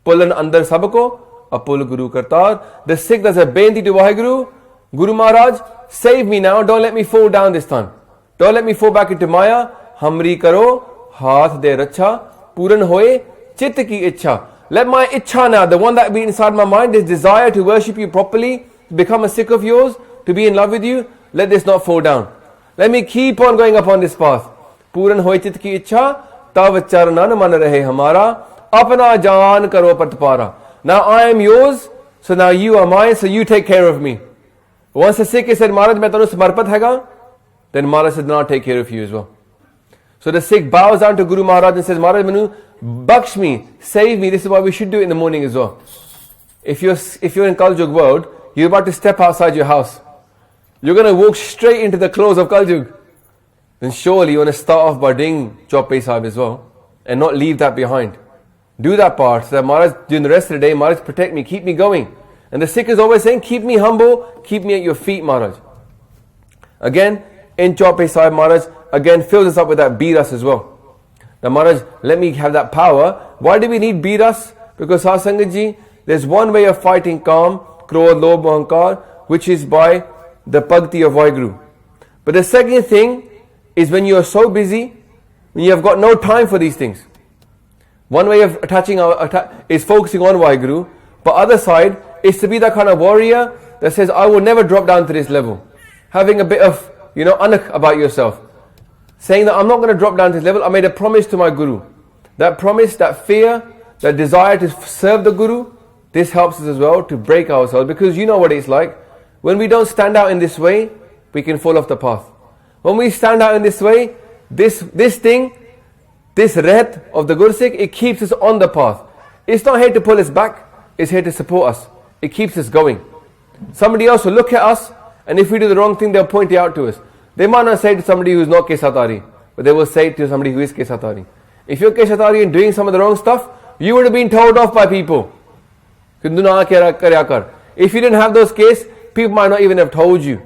Pullan andar sabko, apul Guru Kartar. The Sikh does a benti to Vaheguru. Guru Maharaj, save me now. Don't let me fall down this time. Don't let me fall back into Maya. Hamri karo, haath de racha. Puran hoye, chit ki ichha. Let my ichha now, the one that be inside my mind, this desire to worship you properly, to become a Sikh of yours, to be in love with you, let this not fall down. Let me keep on going upon this path. Puran hoye chit ki ichha, tav charanan man rahe hamara, apna jaan karo patpara. Now I am yours, so now you are mine, so you take care of me. Once the Sikh said, Maharaj, main tanu samarpat haiga, then Maharaj said, now take care of you as well. So the Sikh bows down to Guru Maharaj and says, Maharaj Manu, baksh me, save me. This is why we should do it in the morning as well. If you're in Kaljug world, you're about to step outside your house. You're going to walk straight into the close of Kaljug. Then surely you want to start off by doing Chaupai Sahib as well and not leave that behind. Do that part so that Maharaj, during the rest of the day, Maharaj, protect me, keep me going. And the Sikh is always saying, keep me humble, keep me at your feet, Maharaj. Again, in Chaupai Sahib, Maharaj again fills us up with that Biras as well. Now Maharaj, let me have that power. Why do we need Biras? Because Sasangaji, there's one way of fighting Kam, Krodh, Lobh, Ahankar, which is by the Bhakti of Vaheguru. But the second thing is when you are so busy, when you have got no time for these things. One way of is focusing on Vaheguru, but other side is to be that kind of warrior that says, I will never drop down to this level. Having a bit of, anak about yourself. Saying that I'm not going to drop down to this level. I made a promise to my Guru. That promise, that fear, that desire to serve the Guru, this helps us as well to break ourselves. Because you know what it's like. When we don't stand out in this way, we can fall off the path. When we stand out in this way, this thing, this rehat of the Gursikh, it keeps us on the path. It's not here to pull us back. It's here to support us. It keeps us going. Somebody else will look at us, and if we do the wrong thing, they'll point it out to us. They might not say to somebody who is not Kesatari, but they will say to somebody who is Kesatari. If you're Kesatari and doing some of the wrong stuff, you would have been told off by people. If you didn't have those cases, people might not even have told you.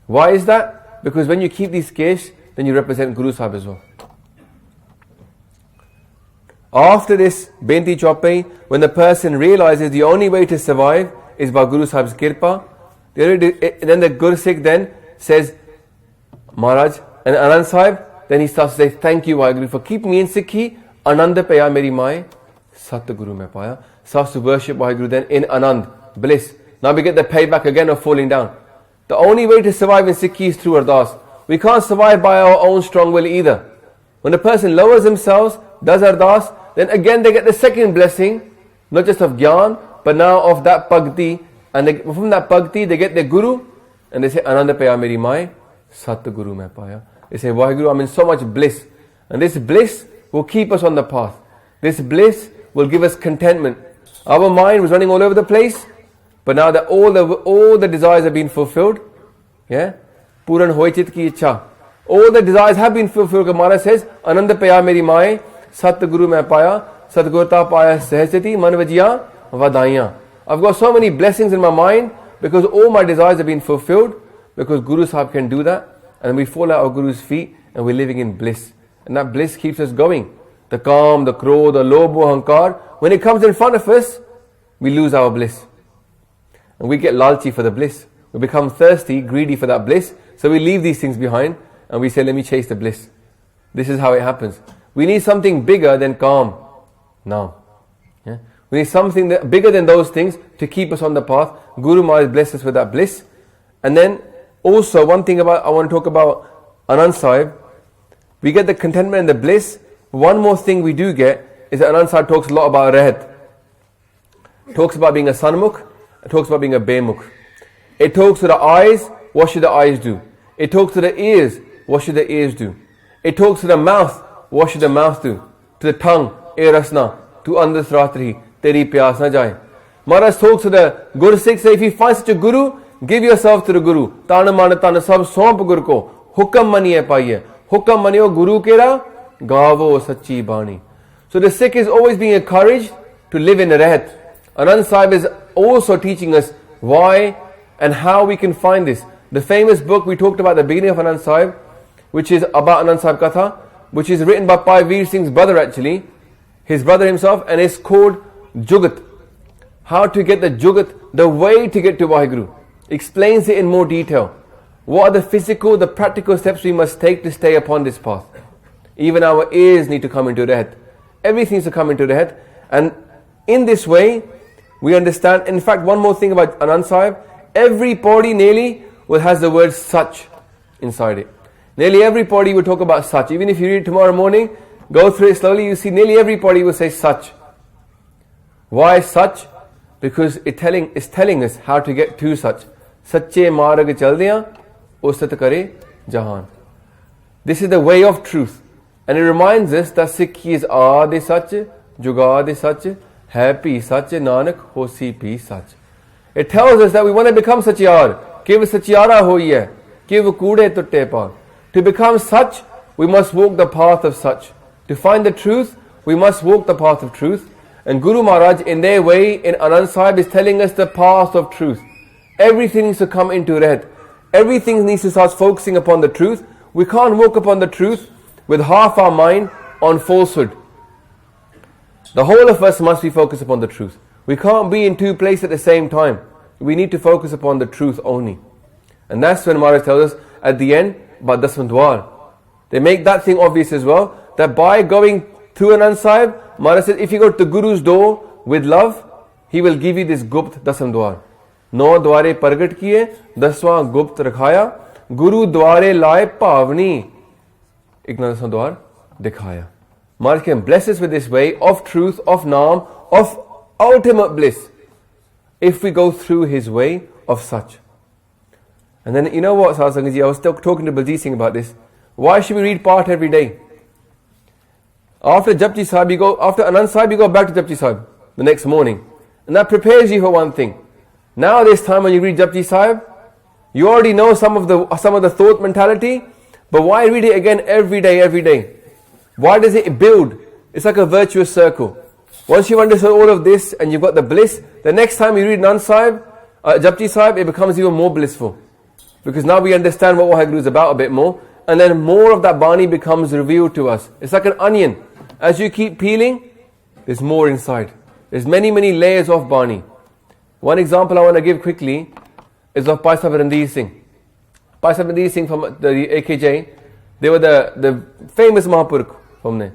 Why is that? Because when you keep these cases, then you represent Guru Sahib as well. After this Benti Chaupai, when the person realizes the only way to survive is by Guru Sahib's Kirpa, then the Guru Sikh then says, Maharaj, and Anand Sahib, then he starts to say, thank you Vaheguru for keeping me in Sikhi, Anand paya meri mai, Sat Guru mein paya. Starts to worship Vaheguru then in Anand, bliss. Now we get the payback again of falling down. The only way to survive in Sikhi is through Ardas. We can't survive by our own strong will either. When a person lowers themselves, does Ardas, then again they get the second blessing, not just of Gyan, but now of that Bhakti. And from that Bhakti they get their Guru, and they say, Ananda paya meri mai, Sat Guru mein paya. They say, Vaheguru, I'm in so much bliss. And this bliss will keep us on the path. This bliss will give us contentment. Our mind was running all over the place, but now that all the desires have been fulfilled, Puran hoy chit ki ichha. All the desires have been fulfilled. Maharaj says, Ananda paya meri mai, Sat Guru mein paya, Sat Gurta paya sahajati man vajiya vadaiya. I've got so many blessings in my mind because all my desires have been fulfilled, because Guru Sahib can do that, and we fall at our Guru's feet and we're living in bliss. And that bliss keeps us going. The calm, the krodh, the lobh, hankar, when it comes in front of us, we lose our bliss. And we get lalchi for the bliss. We become thirsty, greedy for that bliss. So we leave these things behind and we say, let me chase the bliss. This is how it happens. We need something bigger than calm now. Yeah? We need something bigger than those things to keep us on the path. Guru Maharaj bless us with that bliss. And then also one thing I want to talk about Anand Sahib. We get the contentment and the bliss. One more thing we do get is that Anand Sahib talks a lot about rahat. Talks about being a sanmukh. It talks about being a bemukh. It talks to the eyes, what should the eyes do? It talks to the ears, what should the ears do? It talks to the mouth, what should the mouth do? To the tongue, e rasna, tu andas ratri, teri pyas na jaye. Maharaj talks to the Guru Sikh, say if you find such a Guru, give yourself to the Guru. Tana mana tana sab somp Guru ko. Hukam maniye paiye. Hukam maniyo Guru kera, gavo sachi bani. So the Sikh is always being encouraged to live in rahat. Anand Sahib is also teaching us why and how we can find this. The famous book we talked about at the beginning of Anand Sahib, which is about Anand Sahib Katha, which is written by Bhai Veer Singh's brother actually, his brother himself, and it's called Jugat. How to get the Jugat, the way to get to Vaheguru. Explains it in more detail. What are the physical, the practical steps we must take to stay upon this path? Even our ears need to come into rahat. Everything needs to come into rahat. And in this way, we understand. In fact, one more thing about Anand Sahib, every podi nearly has the word Sach inside it. Nearly every podi will talk about Sach. Even if you read it tomorrow morning, go through it slowly, you see nearly every podi will say Sach. Why Sach? Because it's telling us how to get to Sach. Sache marag chaldiyan, ustat kare jahan. This is the way of truth. And it reminds us that Sikhi is Aadi Sach, Jugadi Sach, Happy Sach, Nanak Hosi Pi Sach. It tells us that we want to become Satyar. Kiv Satyara hoiye, Kiv Kude Tutte Pa. To become such, we must walk the path of such. To find the truth, we must walk the path of truth. And Guru Maharaj, in their way, in Anand Sahib, is telling us the path of truth. Everything needs to come into rahat. Everything needs to start focusing upon the truth. We can't walk upon the truth with half our mind on falsehood. The whole of us must be focused upon the truth. We can't be in two places at the same time. We need to focus upon the truth only. And that's when Maharaj tells us at the end about Dasam Dwar. They make that thing obvious as well, that by going through Anand Sahib, Maharaj says if you go to the Guru's door with love, he will give you this Gupt Dasam Dwar. No dware pargat kiye, daswa Gupt rakhaya, Guru dware laye pavni. Igna Dasam Dwar dikhaya. Maharaj can bless us with this way of truth, of Naam, of ultimate bliss, if we go through his way of such. And then you know what, Sasangaji, I was still talking to Baljeet Singh about this. Why should we read Path every day? After Japji Sahib, after Anand Sahib, you go back to Japji Sahib the next morning. And that prepares you for one thing. Now this time when you read Japji Sahib, you already know some of the thought mentality, but why read it again every day? Why does it build? It's like a virtuous circle. Once you've understood all of this and you've got the bliss, the next time you read Anand Sahib, Japji Sahib, it becomes even more blissful. Because now we understand what Vaheguru is about a bit more, and then more of that Bani becomes revealed to us. It's like an onion. As you keep peeling, there's more inside. There's many layers of Bani. One example I want to give quickly is of Bhai Sahib Ranveer Singh. Bhai Sahib Ranveer Singh from the AKJ, they were the famous Mahapurkh from there.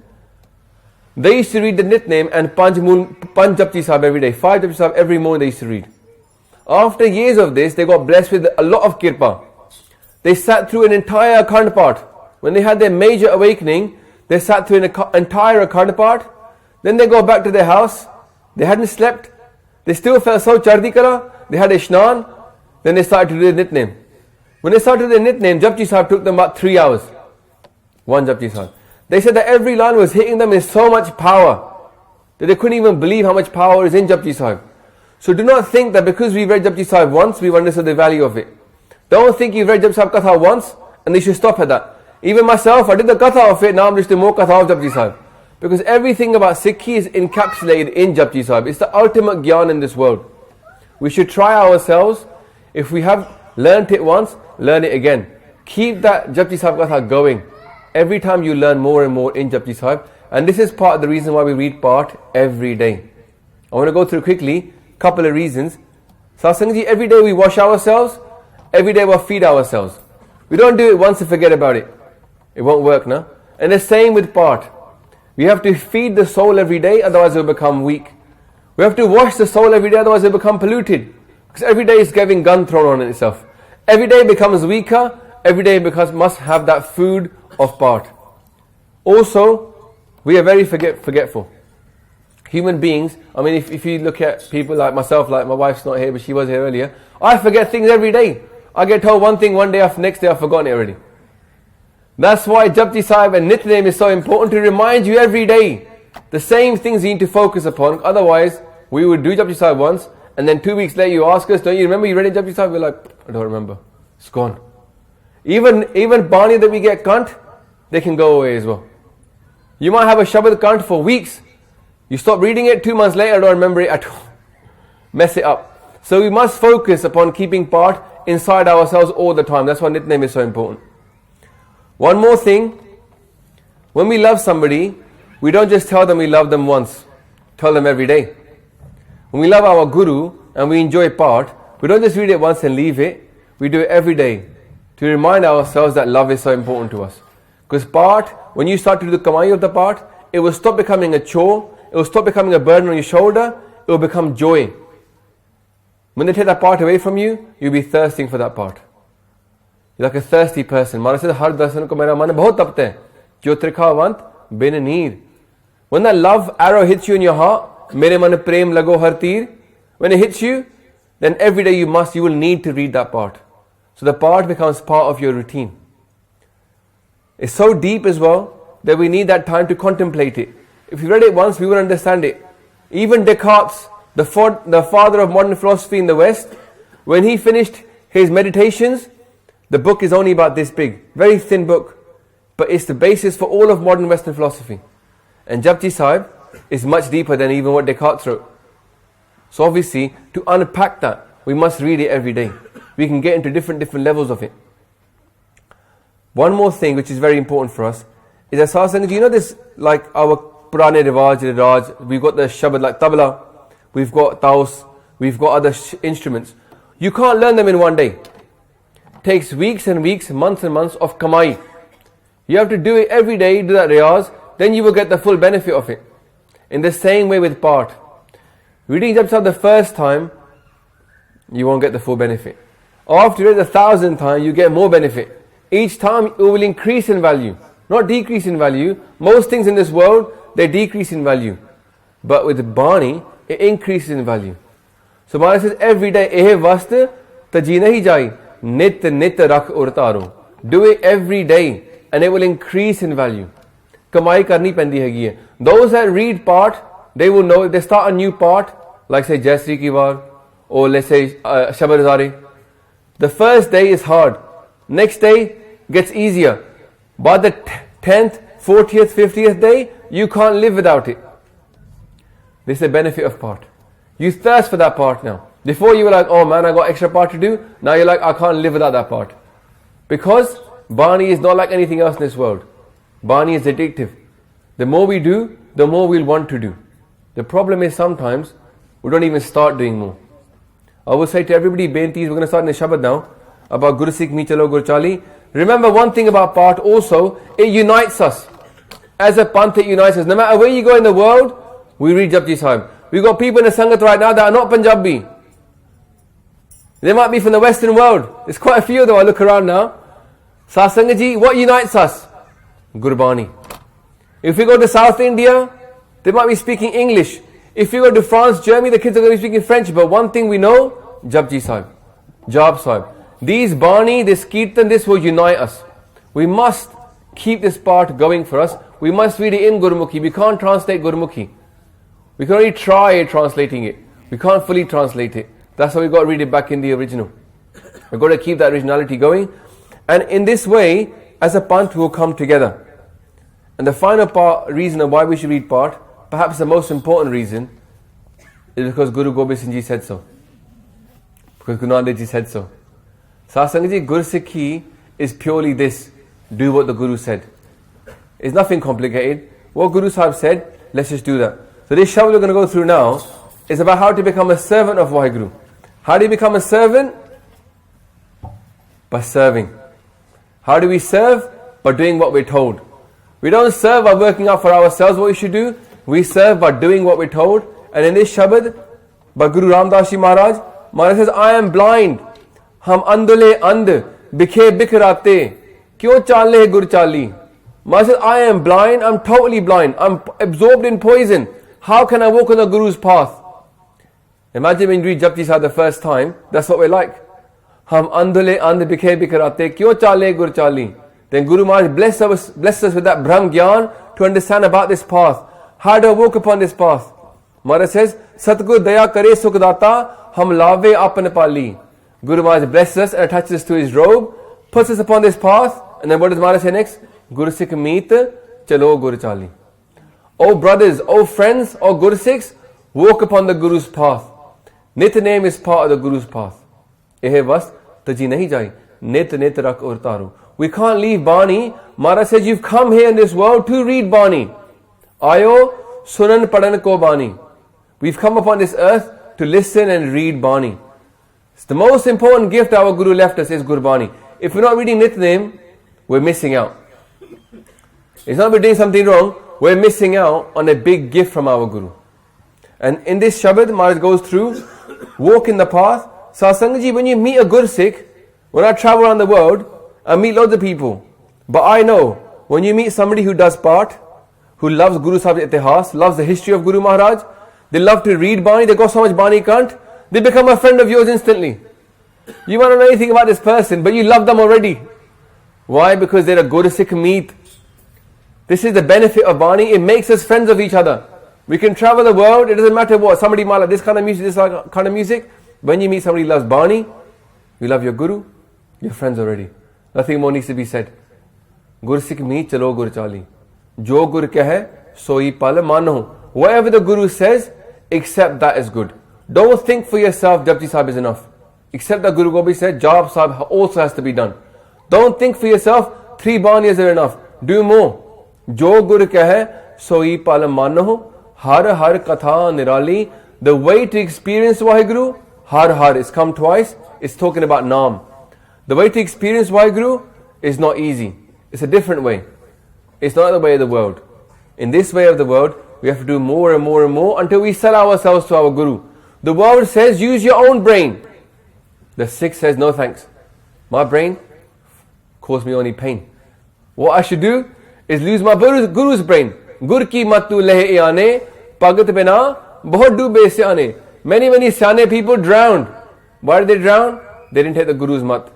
They used to read the Nitnem and Panj Japji Sahib every day. 5 Japji Sahib every morning they used to read. After years of this, they got blessed with a lot of kirpa. They sat through an entire Akhand Path. When they had their major awakening, they sat through an entire Akhand Path. Then they go back to their house. They hadn't slept. They still felt so chardi kara. They had a shnan. Then they started to do the Nitnem. When they started the Nitnem, Japji Sahib took them about 3 hours. One Japji Sahib. They said that every line was hitting them with so much power that they couldn't even believe how much power is in Japji Sahib. So do not think that because we've read Japji Sahib once, we've understood the value of it. Don't think you've read Japji Sahib Katha once and they should stop at that. Even myself, I did the Katha of it, now I'm just doing more Katha of Japji Sahib. Because everything about Sikhi is encapsulated in Japji Sahib. It's the ultimate gyan in this world. We should try ourselves. If we have learnt it once, learn it again. Keep that Japji Sahib Katha going. every time you learn more and more in Japji Sahib. And this is part of the reason why we read part every day. I want to go through quickly couple of reasons. Satsang ji, every day we wash ourselves, every day we feed ourselves. We don't do it once and forget about it. It won't work, no? And the same with part. We have to feed the soul every day, otherwise it will become weak. We have to wash the soul every day, otherwise it will become polluted. Because every day is getting gun thrown on itself. Every day becomes weaker, every day must have that food of part. Also, we are very forgetful. Human beings, I mean, if you look at people like myself, like my wife's not here, but she was here earlier, I forget things every day. I get told one thing one day, next day I've forgotten it already. That's why Japji Sahib and Nitnem is so important, to remind you every day the same things you need to focus upon. Otherwise, we would do Japji Sahib once, and then 2 weeks later you ask us, don't you remember you read it Japji Sahib? We're like, I don't remember. It's gone. Even Bani that we get kant, they can go away as well. You might have a Shabad kant for weeks. You stop reading it, 2 months later, don't remember it at all. Mess it up. So we must focus upon keeping part inside ourselves all the time. That's why Nitnem is so important. One more thing. When we love somebody, we don't just tell them we love them once. Tell them every day. When we love our Guru and we enjoy part, we don't just read it once and leave it. We do it every day to remind ourselves that love is so important to us. Because part, when you start to do the kamai of the part, it will stop becoming a chore. It will stop becoming a burden on your shoulder. It will become joy. When they take that part away from you, you'll be thirsting for that part. You're like a thirsty person. Maharaj says, Har darsan ko mera man bahut tapta hai. Jo trikhawant bin neer. When that love arrow hits you in your heart, mere man prem lago har teer. When it hits you, then every day you will need to read that part. So the part becomes part of your routine. It's so deep as well that we need that time to contemplate it. If you read it once, we will understand it. Even Descartes, the father of modern philosophy in the West, when he finished his meditations, the book is only about this big, very thin book, but it's the basis for all of modern Western philosophy. And Japji Sahib is much deeper than even what Descartes wrote. So obviously, to unpack that, we must read it every day. We can get into different levels of it. One more thing which is very important for us is that Satsang, you know this, like our Purane Raj, we've got the Shabad like Tabla, we've got Taus, we've got other instruments. You can't learn them in one day. It takes weeks and weeks, months and months of kamai. You have to do it every day, do that riyaz, then you will get the full benefit of it. In the same way with part. Reading Japji Sahib the first time, you won't get the full benefit. After you read it 1,000 times, you get more benefit. Each time it will increase in value, not decrease in value. Most things in this world, they decrease in value. But with Bani, it increases in value. So Maharaj says, every day, ehe vast taji nahi jai, nit rakh urtaro. Do it every day, and it will increase in value. Kamai karni pendi hegi hai. Those that read part, they will know, if they start a new part, like say Jaisri ki War, or let's say Shabad Zari. The first day is hard. Next day gets easier. By the 10th, 40th, 50th day, you can't live without it. This is the benefit of part. You thirst for that part now. Before you were like, oh man, I got extra part to do. Now you're like, I can't live without that part. Because Bani is not like anything else in this world. Bani is addictive. The more we do, the more we'll want to do. The problem is sometimes we don't even start doing more. I will say to everybody, Beintis, we're going to start in the Shabad now, about Guru Sikh Mi Chalo Guru Chali. Remember one thing about part also, it unites us. As a Panth, it unites us. No matter where you go in the world, we read Japji Sahib. We've got people in the Sangat right now that are not Punjabi. They might be from the Western world. There's quite a few though, I look around now. Satsang ji, what unites us? Gurbani. If we go to South India, they might be speaking English. If you go to France, Germany, the kids are going to be speaking French. But one thing we know, Japji Sahib, Jap Sahib. These Bani, this Kirtan, this will unite us. We must keep this part going for us. We must read it in Gurmukhi. We can't translate Gurmukhi. We can only try translating it. We can't fully translate it. That's why we've got to read it back in the original. We've got to keep that originality going. And in this way, as a Panth, we'll come together. And the final reason of why we should read part, perhaps the most important reason, is because Guru Gobind Singh Ji said so. Because Guru Nanak Dev Ji said so. Satsang ji, Gur Sikhi is purely this. Do what the Guru said. It's nothing complicated. What Guru Sahib said, let's just do that. So this shabad we're going to go through now is about how to become a servant of Waheguru. How do you become a servant? By serving. How do we serve? By doing what we're told. We don't serve by working out for ourselves what we should do. We serve by doing what we're told. And in this shabad, by Guru Ramdas Ji Maharaj, Maharaj says, I am blind. Hum andule and, bikhe bikrate. Kyo chale gur chali. Maharaj says, I am blind. I'm totally blind. I'm absorbed in poison. How can I walk on the Guru's path? Imagine when you read Japji Sahib the first time, that's what we're like. Hum andule and, bikhe bikrate. Kyo chale gur chali. Then Guru Maharaj bless us with that Brahm Gyan to understand about this path. How do I walk upon this path? Maharaj says, Satgur daya kare sukhdata, hum lave apan pali. Guru Maharaj blesses us and attaches us to his robe, puts us upon this path, and then what does Maharaj say next? Guru Sikh meet, chalo Guru chali. Oh brothers, oh friends, oh Guru Sikhs, walk upon the Guru's path. Nit name is part of the Guru's path. Ehe vas taji nahi jai, nit rak aur taru. We can't leave Bani. Maharaj says, you've come here in this world to read Bani. Ayo sunan padan ko Bani. We've come upon this earth to listen and read Bani. It's the most important gift our Guru left us is Gurbani. If we're not reading Nitnem, we're missing out. It's not we're doing something wrong, we're missing out on a big gift from our Guru. And in this Shabad, Maharaj goes through, walk in the path. Satsangji, when you meet a Gur Sikh, when I travel around the world, I meet loads of people. But I know, when you meet somebody who does part, who loves Guru Sahib's Itihas, loves the history of Guru Maharaj, they love to read Bani, they got so much Bani can't, they become a friend of yours instantly. You want to know anything about this person, but you love them already. Why? Because they're a Guru Sikh meet. This is the benefit of Bani, it makes us friends of each other. We can travel the world, it doesn't matter what, somebody might like this kind of music, this kind of music. When you meet somebody who loves Bani, you love your Guru, you're friends already. Nothing more needs to be said. Gur Sikh meet, chalo Gur chali. Jo Gur kahe, soi pal mano. Whatever the Guru says, accept that is good. Don't think for yourself, Japji Sahib is enough. Except that Guru Gobind said, Jap Sahib also has to be done. Don't think for yourself, 3 Baniyas are enough. Do more. Jo Gur kahe, soi pal mano. Har har katha nirali. The way to experience Waheguru, har har, it's come twice, it's talking about Naam. The way to experience Waheguru is not easy. It's a different way. It's not the way of the world. In this way of the world, we have to do more and more and more until we sell ourselves to our Guru. The world says, use your own brain. The Sikh says, no thanks. My brain caused me only pain. What I should do is lose my Guru's brain. Gur ki matu lehe aane, pagat bina, bahut dube se aane. Many Siane people drowned. Why did they drown? They didn't take the Guru's mat.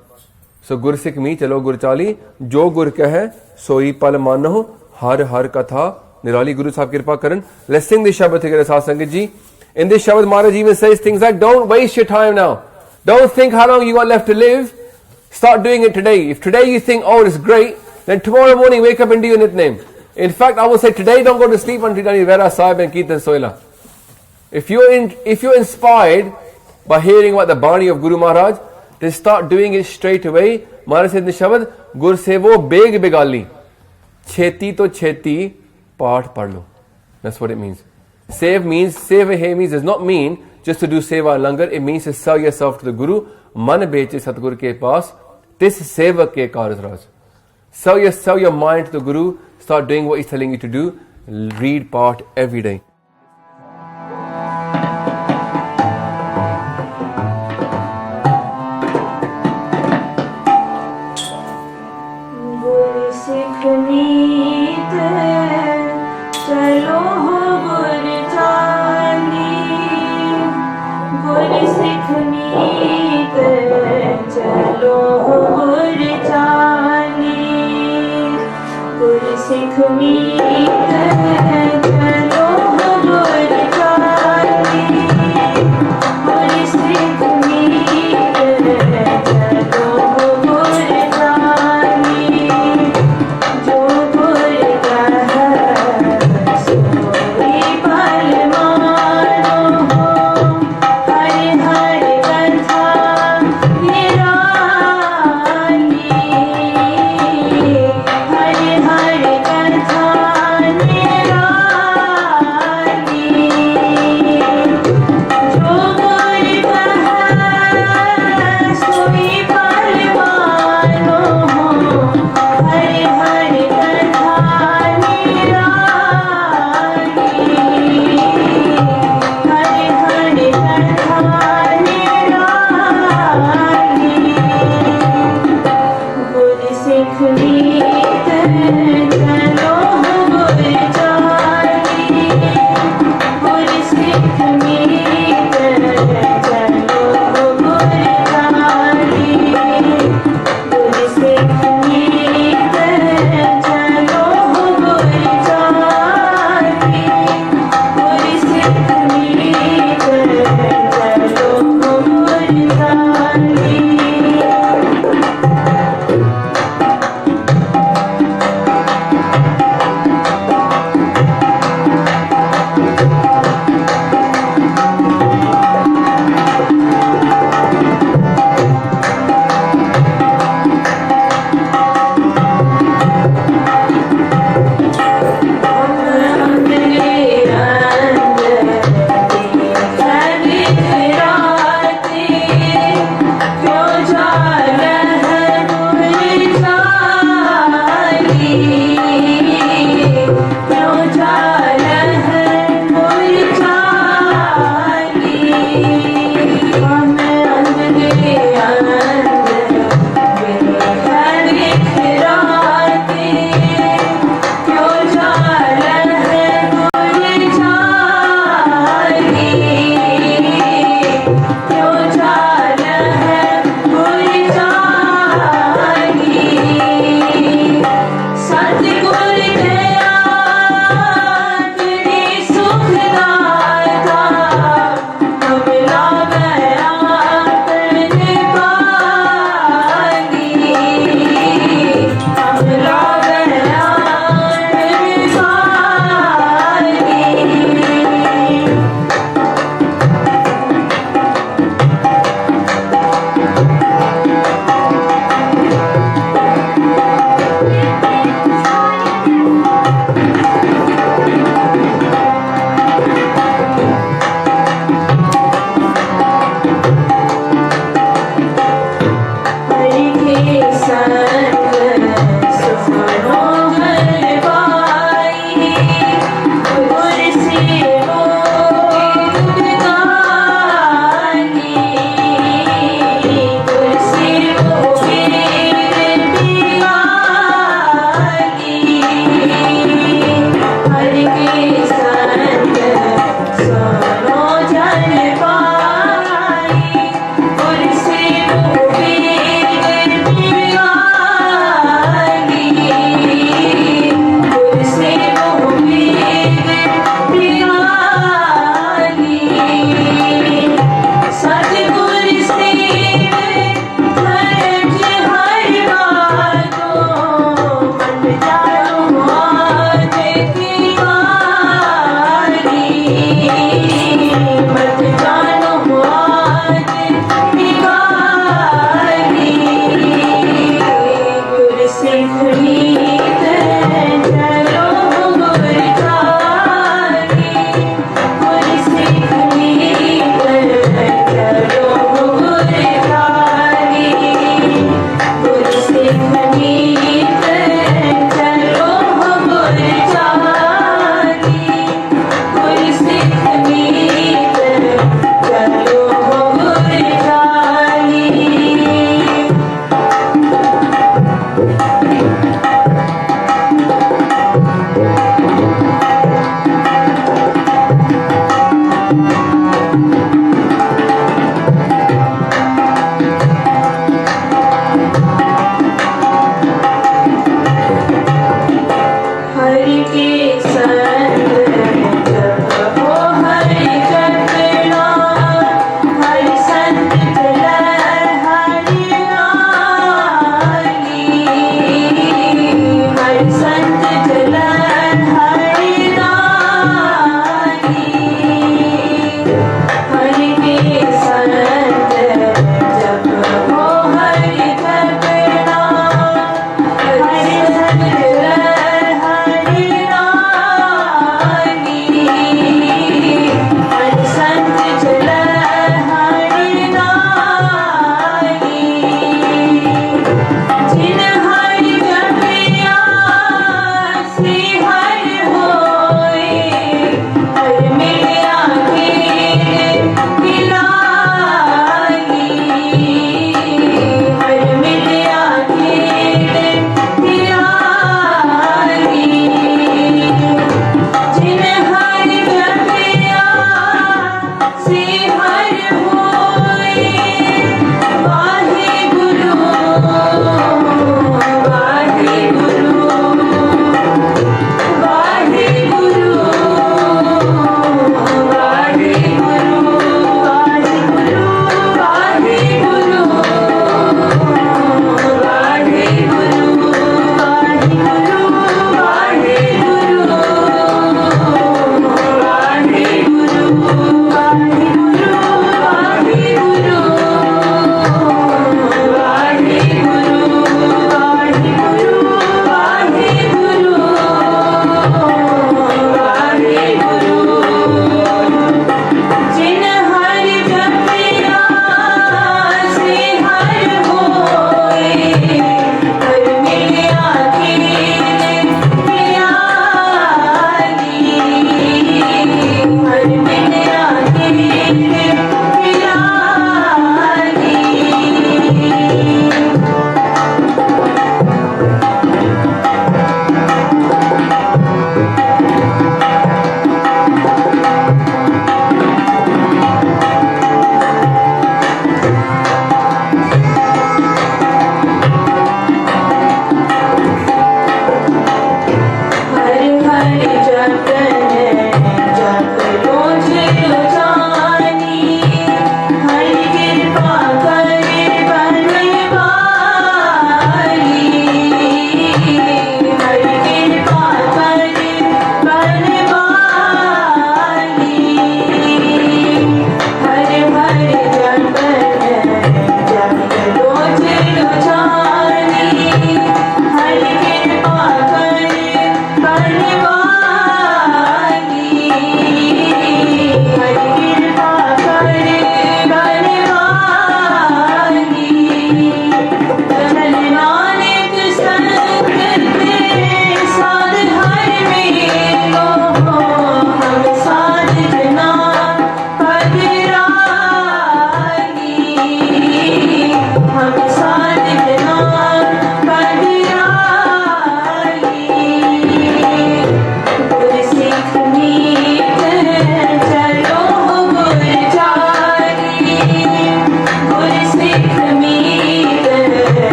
So Gur Sikh me, chalo Gur chali, jo Gur kahe, soi pal mano, har har katha, nirali. Guru Sahib kirpa karan. Let's sing this Shabad together, Satsangit ji. In this Shabad, Maharaj even says things like, don't waste your time now. Don't think how long you got left to live. Start doing it today. If today you think, oh, it's great, then tomorrow morning wake up and do your Nitnem. In fact, I will say today don't go to sleep until you done Vera Sahib and Kirtan Soila. If you're inspired by hearing about the Bani of Guru Maharaj, then start doing it straight away. Maharaj said in the Shabad, Gur sevo beg begali. Cheti to cheti paath padlo. That's what it means. Save means does not mean just to do seva and langar. It means to sell yourself to the Guru. Man beche Satgur ke paas. Tis seva ke karaj raj. Sell your mind to the Guru. Start doing what he's telling you to do. Read part every day. Katha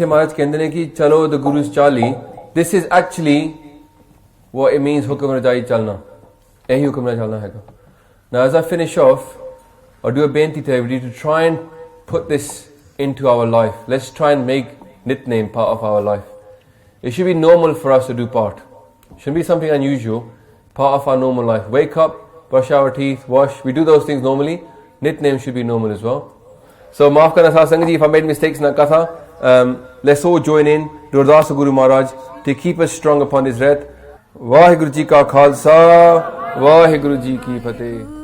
जिथे महाराज कहते हैं कि चलो the guru's चाली, this is actually what it means हुक्म रजाई चलना, यही हुक्म रजाई चलना हैगा. Now as I finish off, I'll do a benti to everybody to try and put this into our life. Let's try and make nitname part of our life. It should be normal for us to do part. Shouldn't be something unusual, part of our normal life. Wake up, brush our teeth, wash, we do those things normally. Nitname should be normal as well. So maaf karna Sangat ji if I made mistakes in that katha. Let's all join in, do ardas to Guru Maharaj to keep us strong upon his wrath. Vaheguru ji ka khalsa, Vaheguru ji ki fateh.